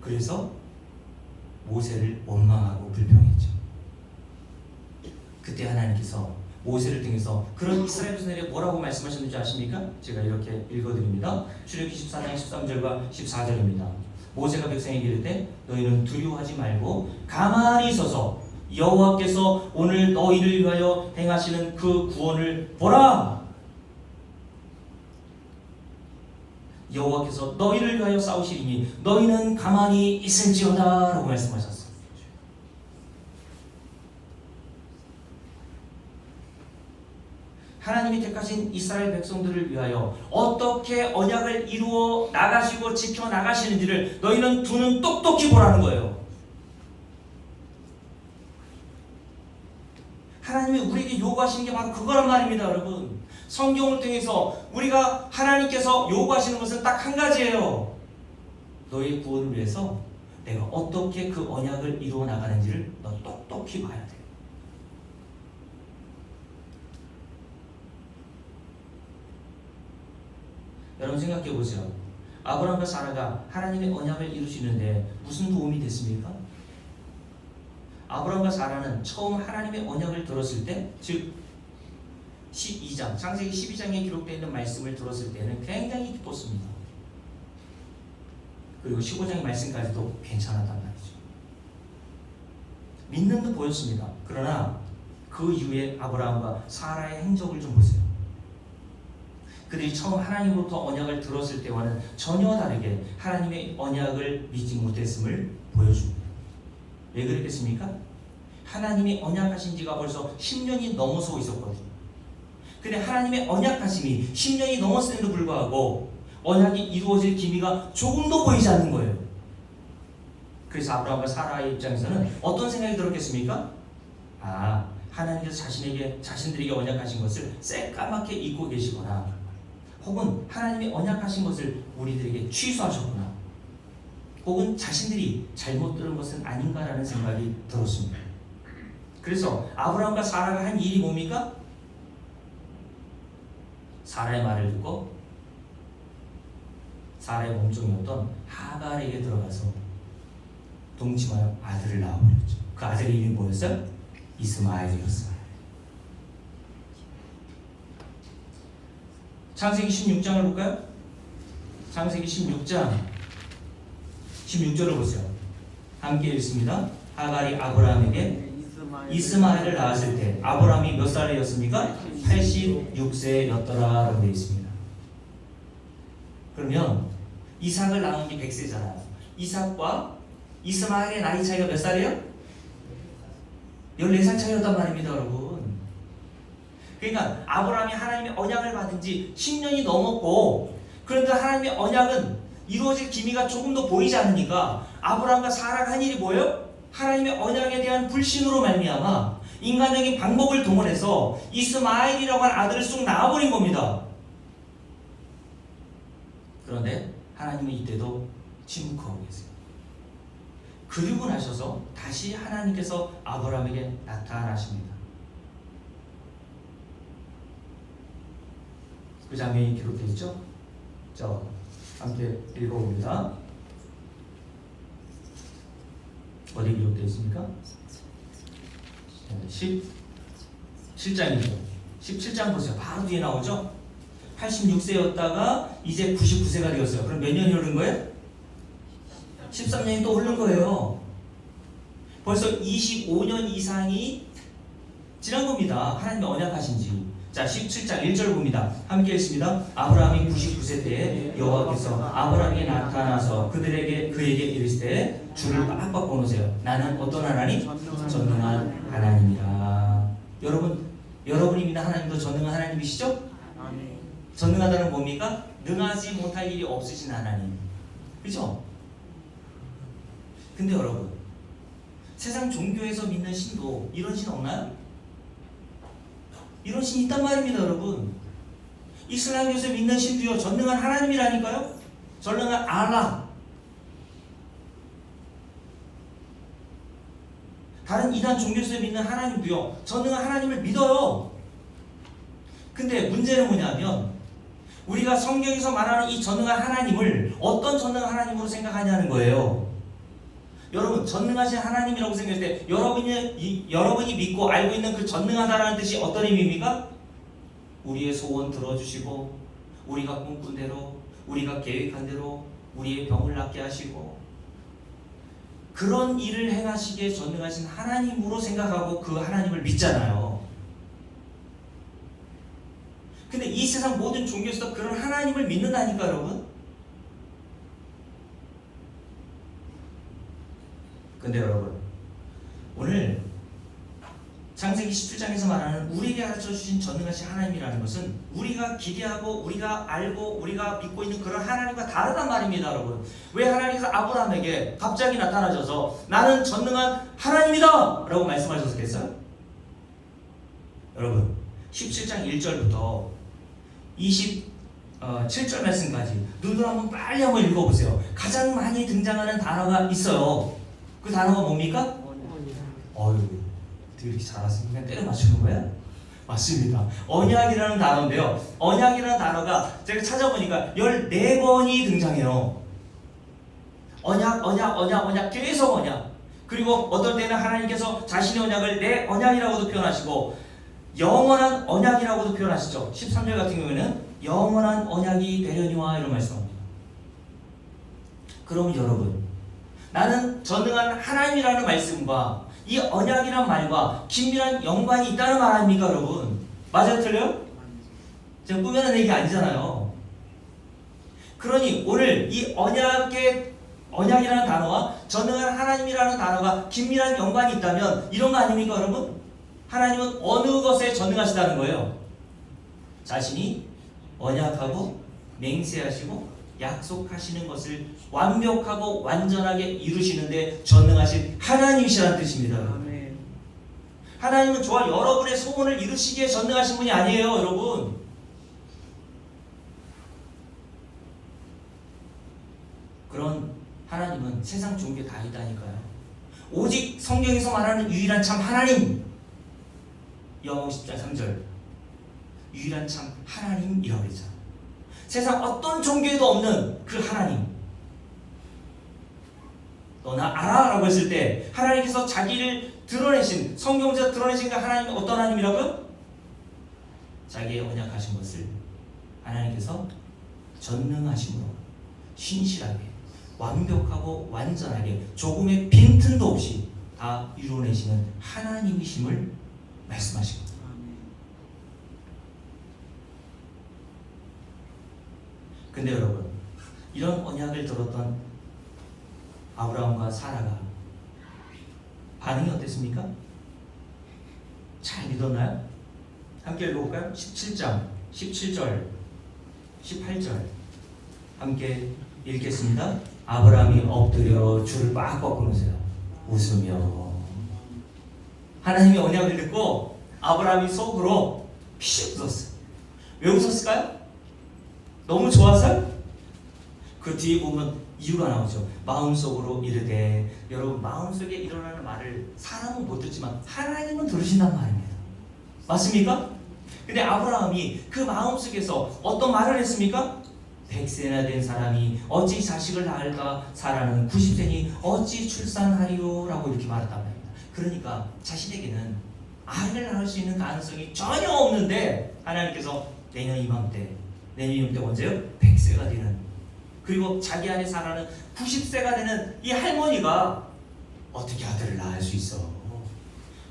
그래서 모세를 원망하고 불평했죠. 그때 하나님께서 모세를 통해서 그런 이스라엘 백성들에게 뭐라고 말씀하셨는지 아십니까? 제가 이렇게 읽어드립니다. 출애굽기 14장 13절과 14절입니다. 모세가 백성에게 이르되 너희는 두려워하지 말고 가만히 서서 여호와께서 오늘 너희를 위하여 행하시는 그 구원을 보라. 여호와께서 너희를 위하여 싸우시리니 너희는 가만히 있을지어다 라고 말씀하셨어요. 하나님이 택하신 이스라엘 백성들을 위하여 어떻게 언약을 이루어 나가시고 지켜 나가시는지를 너희는 두 눈 똑똑히 보라는 거예요. 하나님이 우리에게 요구하시는 게 바로 그거란 말입니다, 여러분. 성경을 통해서 우리가 하나님께서 요구하시는 것은 딱 한 가지예요. 너의 구원을 위해서 내가 어떻게 그 언약을 이루어 나가는지를 너 똑똑히 봐야 돼. 여러분 생각해 보세요. 아브라함과 사라가 하나님의 언약을 이루시는데 무슨 도움이 됐습니까? 아브라함과 사라는 처음 하나님의 언약을 들었을 때, 즉 12장, 창세기 12장에 기록되어 있는 말씀을 들었을 때는 굉장히 기뻤습니다. 그리고 15장의 말씀까지도 괜찮았단 말이죠. 믿음도 보였습니다. 그러나 그 이후에 아브라함과 사라의 행적을 좀 보세요. 그들이 처음 하나님으로부터 언약을 들었을 때와는 전혀 다르게 하나님의 언약을 믿지 못했음을 보여줍니다. 왜 그랬겠습니까? 하나님이 언약하신 지가 벌써 10년이 넘어서 있었거든요. 근데 하나님의 언약하심이 10년이 넘었음에도 불구하고 언약이 이루어질 기미가 조금도 보이지 않는 거예요. 그래서 아브라함과 사라의 입장에서는 어떤 생각이 들었겠습니까? 하나님께서 자신들에게 언약하신 것을 새까맣게 잊고 계시거나, 혹은 하나님이 언약하신 것을 우리들에게 취소하셨구나, 혹은 자신들이 잘못 들은 것은 아닌가라는 생각이 들었습니다. 그래서 아브라함과 사라가 한 일이 뭡니까? 사라의 말을 듣고 사라의 몸종이었던 하갈에게 들어가서 동침하여 아들을 낳아버렸죠. 그 아들의 이름이 뭐였어요? 이스마엘이었어요. 창세기 16장을 볼까요? 창세기 16장 16절을 보세요. 함께 읽습니다. 하갈이 아브라함에게 이스마엘을 낳았을 때 아브라함이 몇 살이었습니까? 86세였더라 라고 되어 있습니다. 그러면 이삭을 낳은 게 100세잖아요. 이삭과 이스마엘의 나이 차이가 몇 살이에요? 14살 차이였단 말입니다, 여러분. 그러니까 아브라함이 하나님의 언약을 받은 지 10년이 넘었고, 그런데 하나님의 언약은 이루어질 기미가 조금도 보이지 않으니까 아브라함과 사라가 한 일이 뭐예요? 하나님의 언약에 대한 불신으로 말미암아 인간적인 방법을 동원해서 이스마엘이라고 하는 아들을 쑥 낳아버린 겁니다. 그런데 하나님은 이때도 침묵하고 계세요. 그리고 나셔서 다시 하나님께서 아브라함에게 나타나십니다. 그 장면이 기록되어 있죠? 자, 함께 읽어봅니다. 어디 기록되어 있습니까? 17장이죠. 17장 보세요. 바로 뒤에 나오죠? 86세였다가 이제 99세가 되었어요. 그럼 몇 년이 흐른 거예요? 13년이 또 흐른 거예요. 벌써 25년 이상이 지난 겁니다. 하나님의 언약하신 지. 자, 17장 1절 봅니다. 함께 읽습니다. 아브라함이 99세 때에 여호와께서 아브라함에게 나타나서 그에게 이르시되 주를 빡빡 꺼놓으세요. 나는 어떤 하나님? 전능한 하나님이라. 여러분이 믿는 하나님도 전능한 하나님이시죠? 전능하다는 뭡니까? 능하지 못할 일이 없으신 하나님. 그렇죠? 근데 여러분, 세상 종교에서 믿는 신도 이런 신 없나요? 이런 신이 있단 말입니다, 여러분. 이슬람교에서 믿는 신도요, 전능한 하나님이라니까요? 전능한 알라. 다른 이단 종교에서 믿는 하나님도요, 전능한 하나님을 믿어요. 근데 문제는 뭐냐면, 우리가 성경에서 말하는 이 전능한 하나님을 어떤 전능한 하나님으로 생각하냐는 거예요. 여러분, 전능하신 하나님이라고 생각할 때 여러분이 믿고 알고 있는 그 전능하다라는 뜻이 어떤 의미입니까? 우리의 소원 들어주시고, 우리가 꿈꾼 대로, 우리가 계획한 대로 우리의 병을 낫게 하시고, 그런 일을 행하시기에 전능하신 하나님으로 생각하고 그 하나님을 믿잖아요. 근데 이 세상 모든 종교에서 그런 하나님을 믿는다니까, 여러분. 근데 여러분, 오늘 창세기 17장에서 말하는 우리에게 가르쳐주신 전능하신 하나님이라는 것은 우리가 기대하고 우리가 알고 우리가 믿고 있는 그런 하나님과 다르단 말입니다, 여러분. 왜 하나님께서 아브라함에게 갑자기 나타나셔서 나는 전능한 하나님이다! 라고 말씀하셨겠어요? 여러분, 17장 1절부터 27절 말씀까지 눈으로 한번 빨리 한번 읽어보세요. 가장 많이 등장하는 단어가 있어요. 그 단어가 뭡니까? 어휴, 어떻게 이렇게 잘하세요? 그냥 때려 맞추는 거야? 맞습니다. 언약이라는 단어인데요. 언약이라는 단어가 제가 찾아보니까 14번이 등장해요. 언약, 계속 언약. 그리고 어떨 때는 하나님께서 자신의 언약을 내 언약이라고도 표현하시고 영원한 언약이라고도 표현하시죠. 13절 같은 경우에는 영원한 언약이 되려니와 이런 말씀합니다. 그럼 여러분, 나는 전능한 하나님이라는 말씀과 이 언약이란 말과 긴밀한 연관이 있다는 말 아닙니까, 여러분? 맞아요, 틀려요? 제가 꾸며낸 얘기 아니잖아요. 그러니 오늘 이 언약이라는 단어와 전능한 하나님이라는 단어가 긴밀한 연관이 있다면 이런 거 아닙니까, 여러분? 하나님은 어느 것에 전능하시다는 거예요? 자신이 언약하고 맹세하시고 약속하시는 것을 완벽하고 완전하게 이루시는데 전능하신 하나님이시라는 뜻입니다. 아멘. 하나님은 저와 여러분의 소원을 이루시기에 전능하신 분이 아니에요, 여러분. 그런 하나님은 세상 종교 다 있다니까요. 오직 성경에서 말하는 유일한 참 하나님, 영호 10장 3절, 유일한 참 하나님이라고 했잖아요. 세상 어떤 종교에도 없는 그 하나님, 너 나 알아? 라고 했을 때 하나님께서 자기를 드러내신, 성경에서 드러내신 그 하나님은 어떤 하나님이라고요? 자기의 언약하신 것을 하나님께서 전능하심으로 신실하게 완벽하고 완전하게 조금의 빈틈도 없이 다 이루어내시는 하나님이심을 말씀하신 겁니다. 근데 여러분, 이런 언약을 들었던 아브라함과 사라가 반응이 어땠습니까? 잘 믿었나요? 함께 읽어볼까요? 17장 17절 18절 함께 읽겠습니다. 아브라함이 엎드려 줄을 빡 꺾으면서요, 웃으며. 하나님의 언약을 듣고 아브라함이 속으로 피식 웃었어요. 왜 웃었을까요? 너무 좋아서요? 그 뒤에 보면 이유가 나오죠. 마음속으로 이르되. 여러분, 마음속에 일어나는 말을 사람은 못 듣지만 하나님은 들으신단 말입니다. 맞습니까? 근데 아브라함이 그 마음속에서 어떤 말을 했습니까? 100세나 된 사람이 어찌 자식을 낳을까? 사라는 90세니 어찌 출산하리요? 라고 이렇게 말했단 말입니다. 그러니까 자신에게는 아이를 낳을 수 있는 가능성이 전혀 없는데 하나님께서 내년 이맘때 내년 때 언제요? 100세가 되는, 그리고 자기 안에 사라는 90세가 되는 이 할머니가 어떻게 아들을 낳을 수 있어?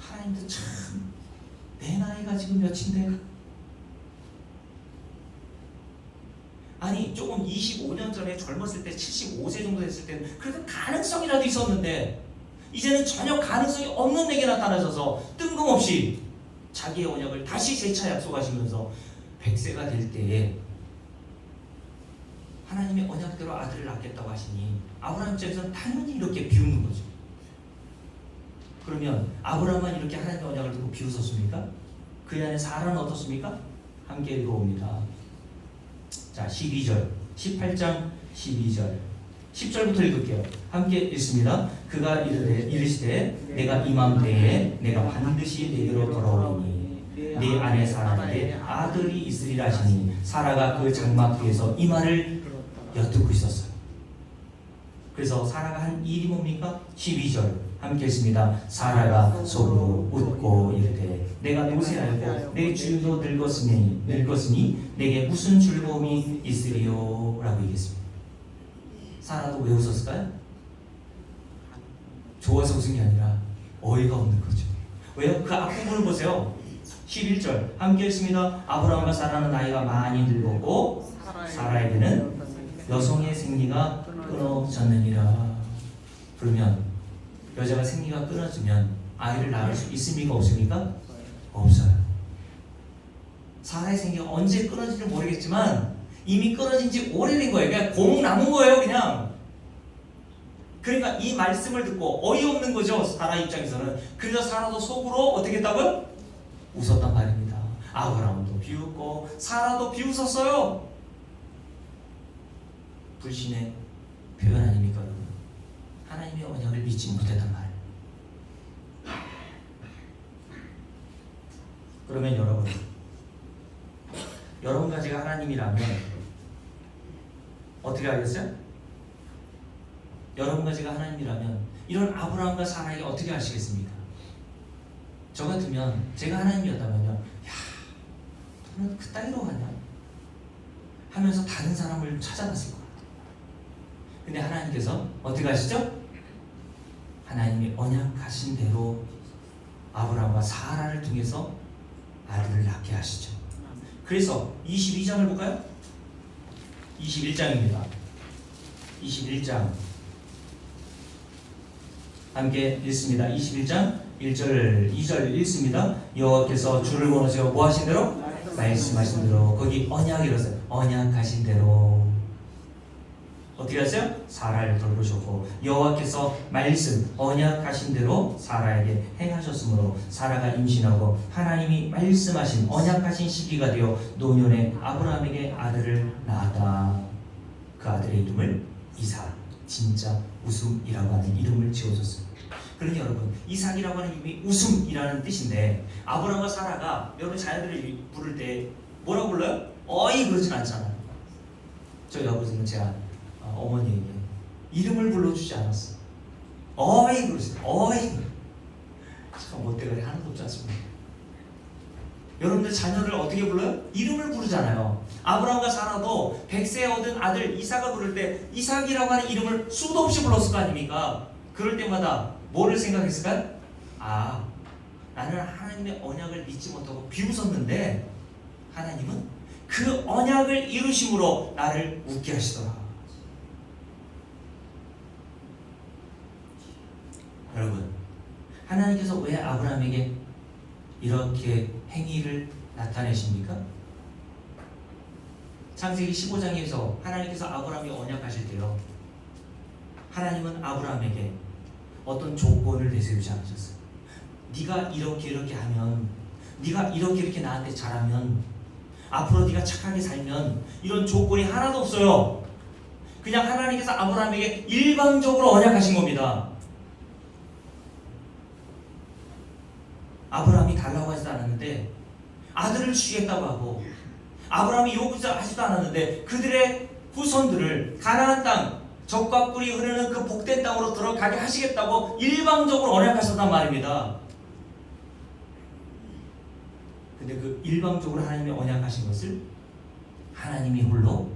하나님도 참, 내 나이가 지금 몇인데? 아니 조금 25년 전에 젊었을 때 75세 정도 됐을 때는 그래도 가능성이라도 있었는데 이제는 전혀 가능성이 없는 내게 나타나셔서 뜬금없이 자기의 언약을 다시 재차 약속하시면서 100세가 될 때에 하나님의 언약대로 아들을 낳겠다고 하시니 아브라함 입장에서는 당연히 이렇게 비웃는 거죠. 그러면 아브라함만 이렇게 하나님의 언약을 두고 비웃었습니까? 그 안에 사라는 어떻습니까? 함께 읽어봅니다. 자, 12절, 18장 12절, 10절부터 읽을게요. 함께 읽습니다. 그가 이르시되 내가 이맘때에 내가 반드시 내게로 돌아오리니 네 안에 사라에게 아들이 있으리라 하시니 사라가 그 장막 뒤에서 이 말을 엿듣고 있었어요. 그래서 사라가 한 일이 뭡니까? 12절 함께 읽습니다. 사라가 속으로 웃고 이르되 내가 노쇠하였고 내 주도 늙었으니 내게 무슨 즐거움이 있으리요? 라고 얘기했습니다. 사라도 왜 웃었을까요? 좋아서 웃은 게 아니라 어이가 없는 거죠. 왜요? 그 앞부분을 보세요. 11절 함께 읽습니다. 아브라함과 사라는 나이가 많이 늙었고 사라에게는 여성의 생리가 끊어졌느니라. 그러면 여자가 생리가 끊어지면 아이를 낳을 수 있습니까? 없습니까? 없어요. 사라의 생리가 언제 끊어질지 모르겠지만 이미 끊어진 지 오래된 거예요. 그냥 공 남은 거예요. 그냥. 그러니까 이 말씀을 듣고 어이없는 거죠. 사라 입장에서는. 그래서 사라도 속으로 어떻게 했다고요? 웃었단 말입니다. 아브라함도 비웃고 사라도 비웃었어요. 불신의 표현 아닙니까? 여러분? 하나님의 언약을 믿지 못했단 말이에요. 그러면 여러분 가지가 하나님이라면 어떻게 하겠어요? 여러분 가지가 하나님이라면 이런 아브라함과 사라에게 어떻게 하시겠습니까? 저 같으면 제가 하나님이었다면요, 야, 너는 그따위로 하냐? 하면서 다른 사람을 찾아갔을 거예요. 근데 하나님께서 어떻게 하시죠? 하나님이 언약하신 대로 아브라함과 사라를 통해서 아들을 낳게 하시죠. 그래서 22장을 볼까요? 21장입니다. 21장 함께 읽습니다. 21장 1절 2절 읽습니다. 여호와께서 주를 보내시고 뭐 하신 대로? 말씀하신 대로. 거기 언약이라서요. 언약하신 대로 어떻게 하세요? 사라를 돌보셨고 여호와께서 말씀 언약하신 대로 사라에게 행하셨으므로 사라가 임신하고 하나님이 말씀하신 언약하신 시기가 되어 노년에 아브라함에게 아들을 낳았다. 그 아들의 이름을 이삭, 진짜 웃음이라고 하는 이름을 지어줬어요. 그러니 여러분, 이삭이라고 하는 이름이 웃음이라는 뜻인데 아브라함과 사라가 여러분 자녀들을 부를 때 뭐라고 불러요? 어이 그러진 않잖아요. 저희 아버지는 제가 어머니에게 이름을 불러주지 않았어. 어이 그러시죠. 어이. 참 못되거리 하나도 없지 않습니까? 여러분들 자녀를 어떻게 불러요? 이름을 부르잖아요. 아브라함과 사라도 100세에 얻은 아들 이삭을 부를 때 이삭이라고 하는 이름을 수도 없이 불렀을 거 아닙니까? 그럴 때마다 뭐를 생각했을까요? 아, 나는 하나님의 언약을 믿지 못하고 비웃었는데 하나님은 그 언약을 이루심으로 나를 웃게 하시더라. 여러분, 하나님께서 왜 아브라함에게 이렇게 행위를 나타내십니까? 창세기 15장에서 하나님께서 아브라함이 언약하실 때요, 하나님은 아브라함에게 어떤 조건을 내세우지 않으셨어요. 네가 이렇게 하면, 네가 이렇게 나한테 잘하면, 앞으로 네가 착하게 살면, 이런 조건이 하나도 없어요. 그냥 하나님께서 아브라함에게 일방적으로 언약하신 겁니다. 아브라함이 달라고 하지도 않았는데 아들을 주겠다고 하고, 아브라함이 요구하지도 않았는데 그들의 후손들을 가나안 땅, 젖과 꿀이 흐르는 그 복된 땅으로 들어가게 하시겠다고 일방적으로 언약하셨단 말입니다. 근데 그 일방적으로 하나님이 언약하신 것을 하나님이 홀로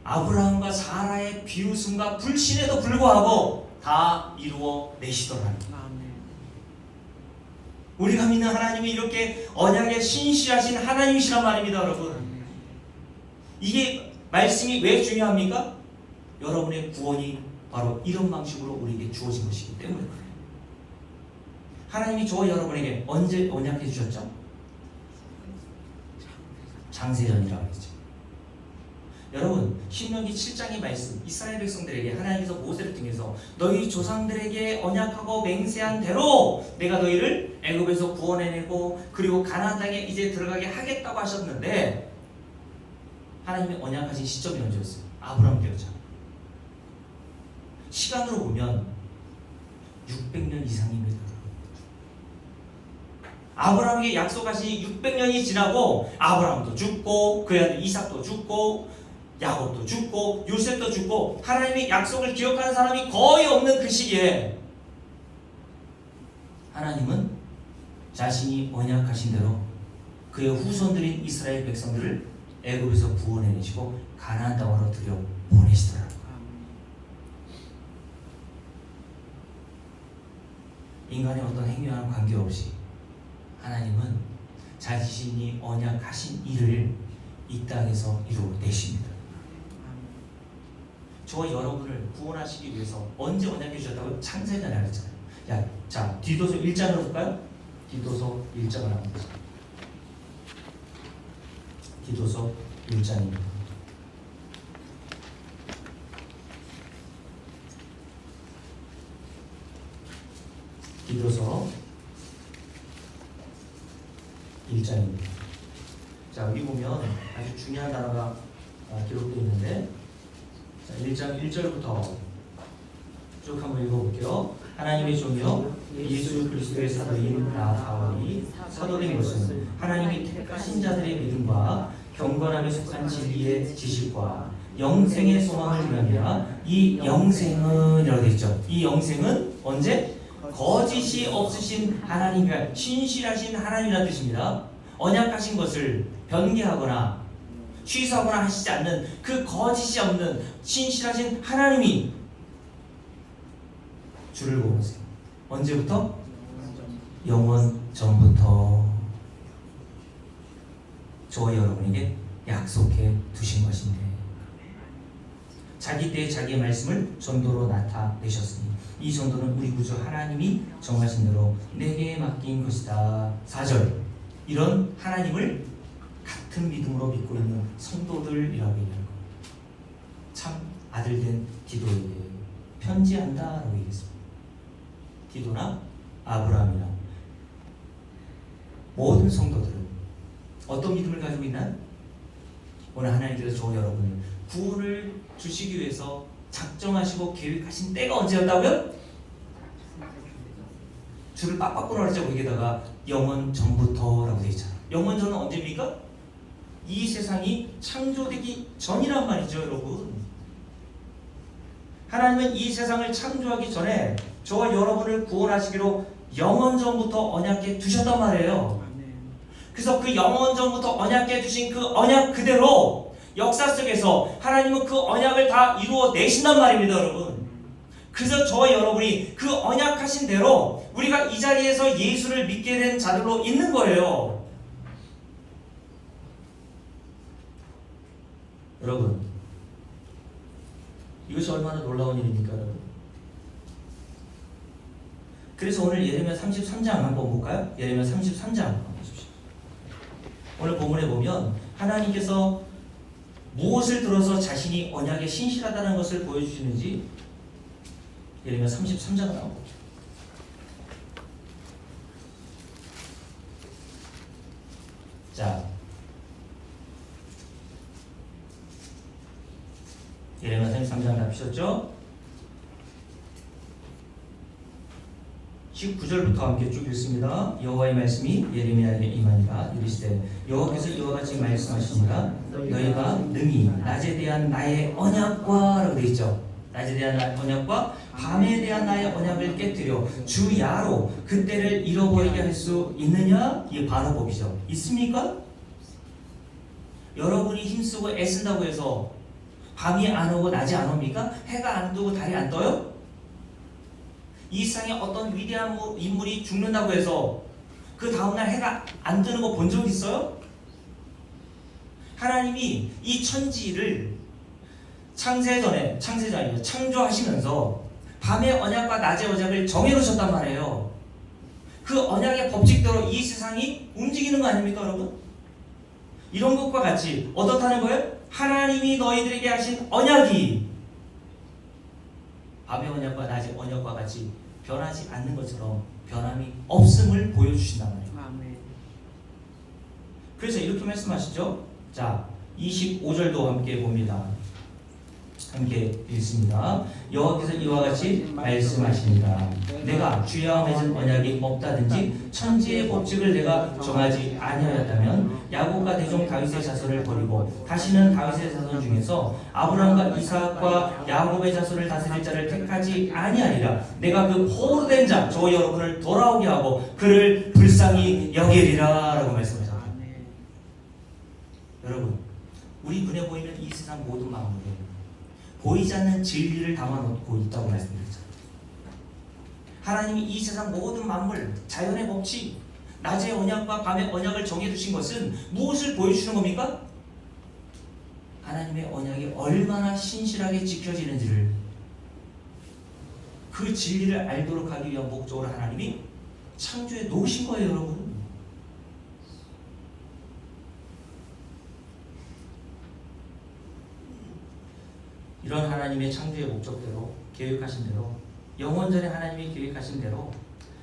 아브라함과 사라의 비웃음과 불신에도 불구하고 다 이루어 내시더라. 우리가 믿는 하나님이 이렇게 언약에 신실하신 하나님이시란 말입니다, 여러분. 이게 말씀이 왜 중요합니까? 여러분의 구원이 바로 이런 방식으로 우리에게 주어진 것이기 때문에 그래요. 하나님이 저와 여러분에게 언제 언약해 주셨죠? 장세전이라고 했죠. 여러분, 신명기 7장의 말씀, 이스라엘 백성들에게 하나님께서 모세를 통해서 너희 조상들에게 언약하고 맹세한 대로 내가 너희를 애굽에서 구원해내고 그리고 가나안 땅에 이제 들어가게 하겠다고 하셨는데, 하나님이 언약하신 시점이 언제였어요? 아브라함 때였죠. 시간으로 보면 600년 이상입니다. 아브라함에게 약속하신 600년이 지나고 아브라함도 죽고 그의 아들 이삭도 죽고 야곱도 죽고 요셉도 죽고 하나님의 약속을 기억하는 사람이 거의 없는 그 시기에 하나님은 자신이 언약하신 대로 그의 후손들인 이스라엘 백성들을 애굽에서 구원해내시고 가나안 땅으로 들여 보내시더라고요. 인간의 어떤 행위와는 관계없이 하나님은 자신이 언약하신 일을 이 땅에서 이루어내십니다. 저와 여러분을 구원하시기 위해서 언제 언약해 주셨다고요? 창세전에 알았잖아요. 자, 디도서 1장으로 볼까요? 디도서 1장을 한번 보세요. 디도서 1장입니다. 디도서 1장입니다. 자, 여기 보면 아주 중요한 단어가 기록되어 있는데, 자, 1장 1절부터 쭉 한번 읽어볼게요. 하나님의 종이요 예수 그리스도의 사도인 나 바울이 사도된 것은 하나님이 택하신 자들의 믿음과 경건함에 속한 진리의 지식과 영생의 소망을 위하며, 이 영생은 이라고 되어 있죠. 이 영생은 언제? 거짓이 없으신 하나님과 신실하신 하나님이라는 뜻입니다. 언약하신 것을 변개하거나 취소하거나 하시지 않는 그 거짓이 없는 신실하신 하나님이 주를 보세요. 언제부터? 영원 전부터 저와 여러분에게 약속해 두신 것인데, 자기 때에 자기의 말씀을 전도로 나타내셨으니 이 전도는 우리 구주 하나님이 정하신 대로 내게 맡긴 것이다. 4절, 이런 하나님을 같은 믿음으로 믿고 있는 성도들이라고 얘기하는 거예요. 참 아들된 디도에게 편지한다라고 얘기했습니다. 디도나 아브라함이나 모든 성도들은 어떤 믿음을 가지고 있나? 오늘 하나님께서 저와 여러분을 구원을 주시기 위해서 작정하시고 계획하신 때가 언제였다고요? 줄을 빡빡 끊어라죠. 거기다가 영원 전부터라고 되어 있잖아요. 영원 전은 언제입니까? 이 세상이 창조되기 전이란 말이죠, 여러분. 하나님은 이 세상을 창조하기 전에 저와 여러분을 구원하시기로 영원 전부터 언약해 두셨단 말이에요. 그래서 그 영원 전부터 언약해 두신 그 언약 그대로 역사 속에서 하나님은 그 언약을 다 이루어 내신단 말입니다, 여러분. 그래서 저와 여러분이 그 언약하신 대로 우리가 이 자리에서 예수를 믿게 된 자들로 있는 거예요. 여러분, 이것이 얼마나 놀라운 일입니까, 여러분? 그래서 오늘 예레미야 33장 한번 볼까요? 예레미야 33장 한번 보십시오. 오늘 본문에 보면 하나님께서 무엇을 들어서 자신이 언약에 신실하다는 것을 보여주시는지 예레미야 33장을 한번 볼게요. 자, 예레미야 33장 다 피셨죠? 19절부터 함께 쭉 읽습니다. 여호와의 말씀이 예레미야에게 임하니라. 이르시되 여호와께서 이와 같이 말씀하시니라. 너희가 능히 낮에 대한 나의 언약과 라고 되어 있죠. 낮에 대한 언약과 밤에 대한 나의 언약을 깨뜨려 주 야로 그때를 잃어버리게 할 수 있느냐? 이게 반어법이죠. 있습니까? 여러분이 힘쓰고 애쓴다고 해서 밤이 안 오고 낮이 안 옵니까? 해가 안 뜨고 달이 안 떠요? 이 세상에 어떤 위대한 인물이 죽는다고 해서 그 다음날 해가 안 뜨는 거 본 적 있어요? 하나님이 이 천지를 창조하시면서 밤의 언약과 낮의 언약을 정해놓으셨단 말이에요. 그 언약의 법칙대로 이 세상이 움직이는 거 아닙니까, 여러분? 이런 것과 같이 어떻다는 거예요? 하나님이 너희들에게 하신 언약이 밤의 언약과 낮의 언약과 같이 변하지 않는 것처럼 변함이 없음을 보여주신단 말이에요. 아멘. 그래서 이렇게 말씀하시죠. 자, 25절도 함께 봅니다. 함께 읽습니다. 여호와께서 이와 같이 말씀하십니다. 내가 주야와 맺은 언약이 없다든지 천지의 법칙을 내가 정하지 아니하였다면 야곱과 대종 다윗의 자손을 버리고 다시는 다윗의 자손 중에서 아브라함과 이삭과 야곱의 자손을 다스릴 자를 택하지 아니하리라. 내가 그 포로된 자, 저 여러분을 돌아오게 하고 그를 불쌍히 여기리라 라고 말씀하셨습니다. 여러분, 우리 눈에 보이는 이 세상 모든 만물에 보이지 않는 진리를 담아놓고 있다고 말씀드렸잖아요. 하나님이 이 세상 모든 만물, 자연의 법칙, 낮의 언약과 밤의 언약을 정해두신 것은 무엇을 보여주시는 겁니까? 하나님의 언약이 얼마나 신실하게 지켜지는지를, 그 진리를 알도록 하기 위한 목적으로 하나님이 창조해 놓으신 거예요, 여러분. 이런 하나님의 창조의 목적대로, 계획하신 대로, 영원전에 하나님이 계획하신 대로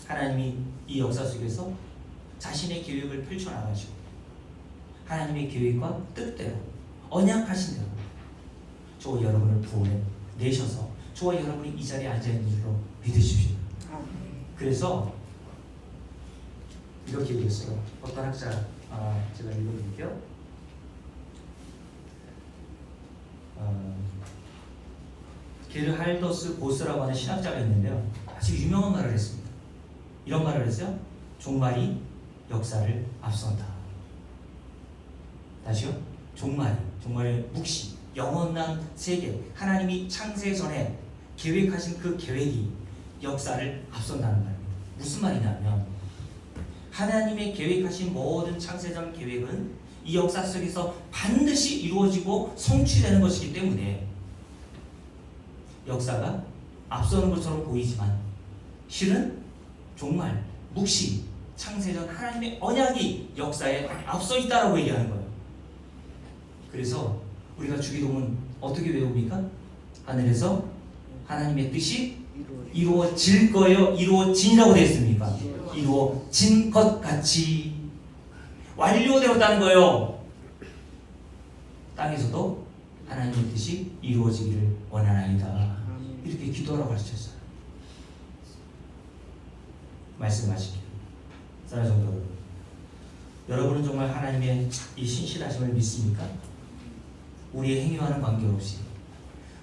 하나님이 이 역사 속에서 자신의 계획을 펼쳐나가시고 하나님의 계획과 뜻대로, 언약하신 대로 저와 여러분을 구원해 내셔서 저와 여러분이 이 자리에 앉아있는 줄로 믿으십시오. 그래서 이렇게 얘기했어요. 어떤 학자, 제가 읽어드릴게요. 게르할더스 보스라고 하는 신학자가 있는데요, 아주 유명한 말을 했습니다. 이런 말을 했어요. 종말이 역사를 앞선다. 다시요. 종말의 묵시, 영원한 세계, 하나님이 창세 전에 계획하신 그 계획이 역사를 앞선다는 말입니다. 무슨 말이냐면 하나님의 계획하신 모든 창세전 계획은 이 역사 속에서 반드시 이루어지고 성취되는 것이기 때문에 역사가 앞서는 것처럼 보이지만 실은 종말, 묵시, 창세전 하나님의 언약이 역사에 앞서 있다라고 얘기하는 거예요. 그래서 우리가 주기도문 어떻게 외웁니까? 하늘에서 하나님의 뜻이 이루어질 거예요? 이루어진이라고 되어 있습니까? 이루어진 것 같이 완료되었다는 거예요. 땅에서도 하나님의 뜻이 이루어지기를 원하나이다. 이렇게 기도하라고 가르쳤어요. 말씀하시길. 사랑하는 성도 여러분, 여러분은 정말 하나님의 이 신실하심을 믿습니까? 우리의 행위와는 관계없이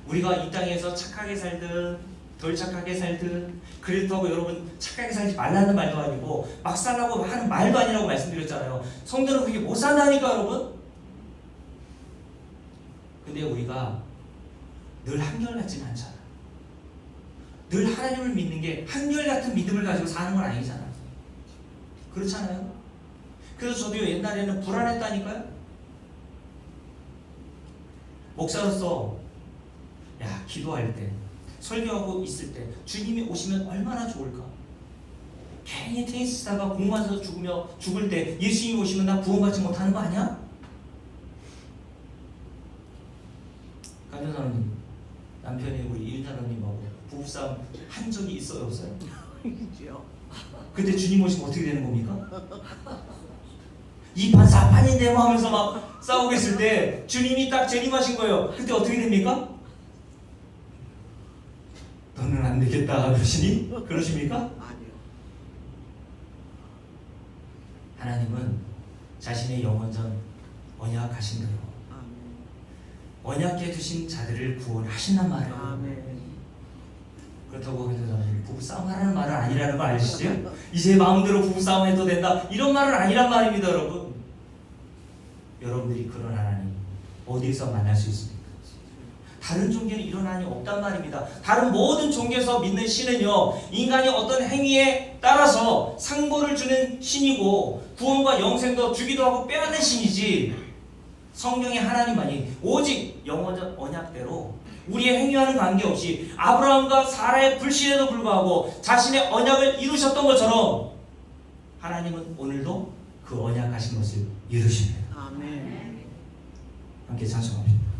우리가 이 땅에서 착하게 살든 덜 착하게 살든, 그렇다고 여러분 착하게 살지 말라는 말도 아니고 막 살라고 하는 말도 아니라고 말씀드렸잖아요. 성도는 그렇게 못 산다니까 여러분. 근데 우리가 늘 한결같지는 않잖아. 늘 하나님을 믿는 게 한결같은 믿음을 가지고 사는 건 아니잖아. 그렇잖아요. 그래서 저도 옛날에는 불안했다니까요. 목사로서 기도할 때, 설교하고 있을 때 주님이 오시면 얼마나 좋을까. 괜히 테니스 치다가 공 맞아서 죽을 때 예수님이 오시면 나 구원받지 못하는 거 아니야? 강전사님, 남편이 우리 이은사님하고 부부싸움 한 적이 있어요, 없어요? 있죠. 그때 주님 오시면 어떻게 되는 겁니까? 이 반사판인데 뭐 하면서 막 싸우고 있을 때 주님이 딱 재림하신 거예요. 그때 어떻게 됩니까? 너는 안 되겠다 그러시니? 그러십니까? 아니요. 하나님은 자신의 영원전 언약하신 대로 언약해 두신 자들을 구원하신단 말이에요. 아멘. 그렇다고 해서 저는 부부싸움 하라는 말은 아니라는 걸 아시죠? 이제 마음대로 부부싸움 해도 된다 이런 말은 아니란 말입니다, 여러분. 여러분들이 그런 하나님 어디에서 만날 수 있습니까? 다른 종교는 이런 하나님 없단 말입니다. 다른 모든 종교에서 믿는 신은요, 인간이 어떤 행위에 따라서 상보를 주는 신이고 구원과 영생도 주기도 하고 빼앗는 신이지, 성경의 하나님만이 오직 영원한 언약대로 우리의 행위와는 관계없이 아브라함과 사라의 불신에도 불구하고 자신의 언약을 이루셨던 것처럼 하나님은 오늘도 그 언약하신 것을 이루십니다. 아멘. 함께 찬송합니다.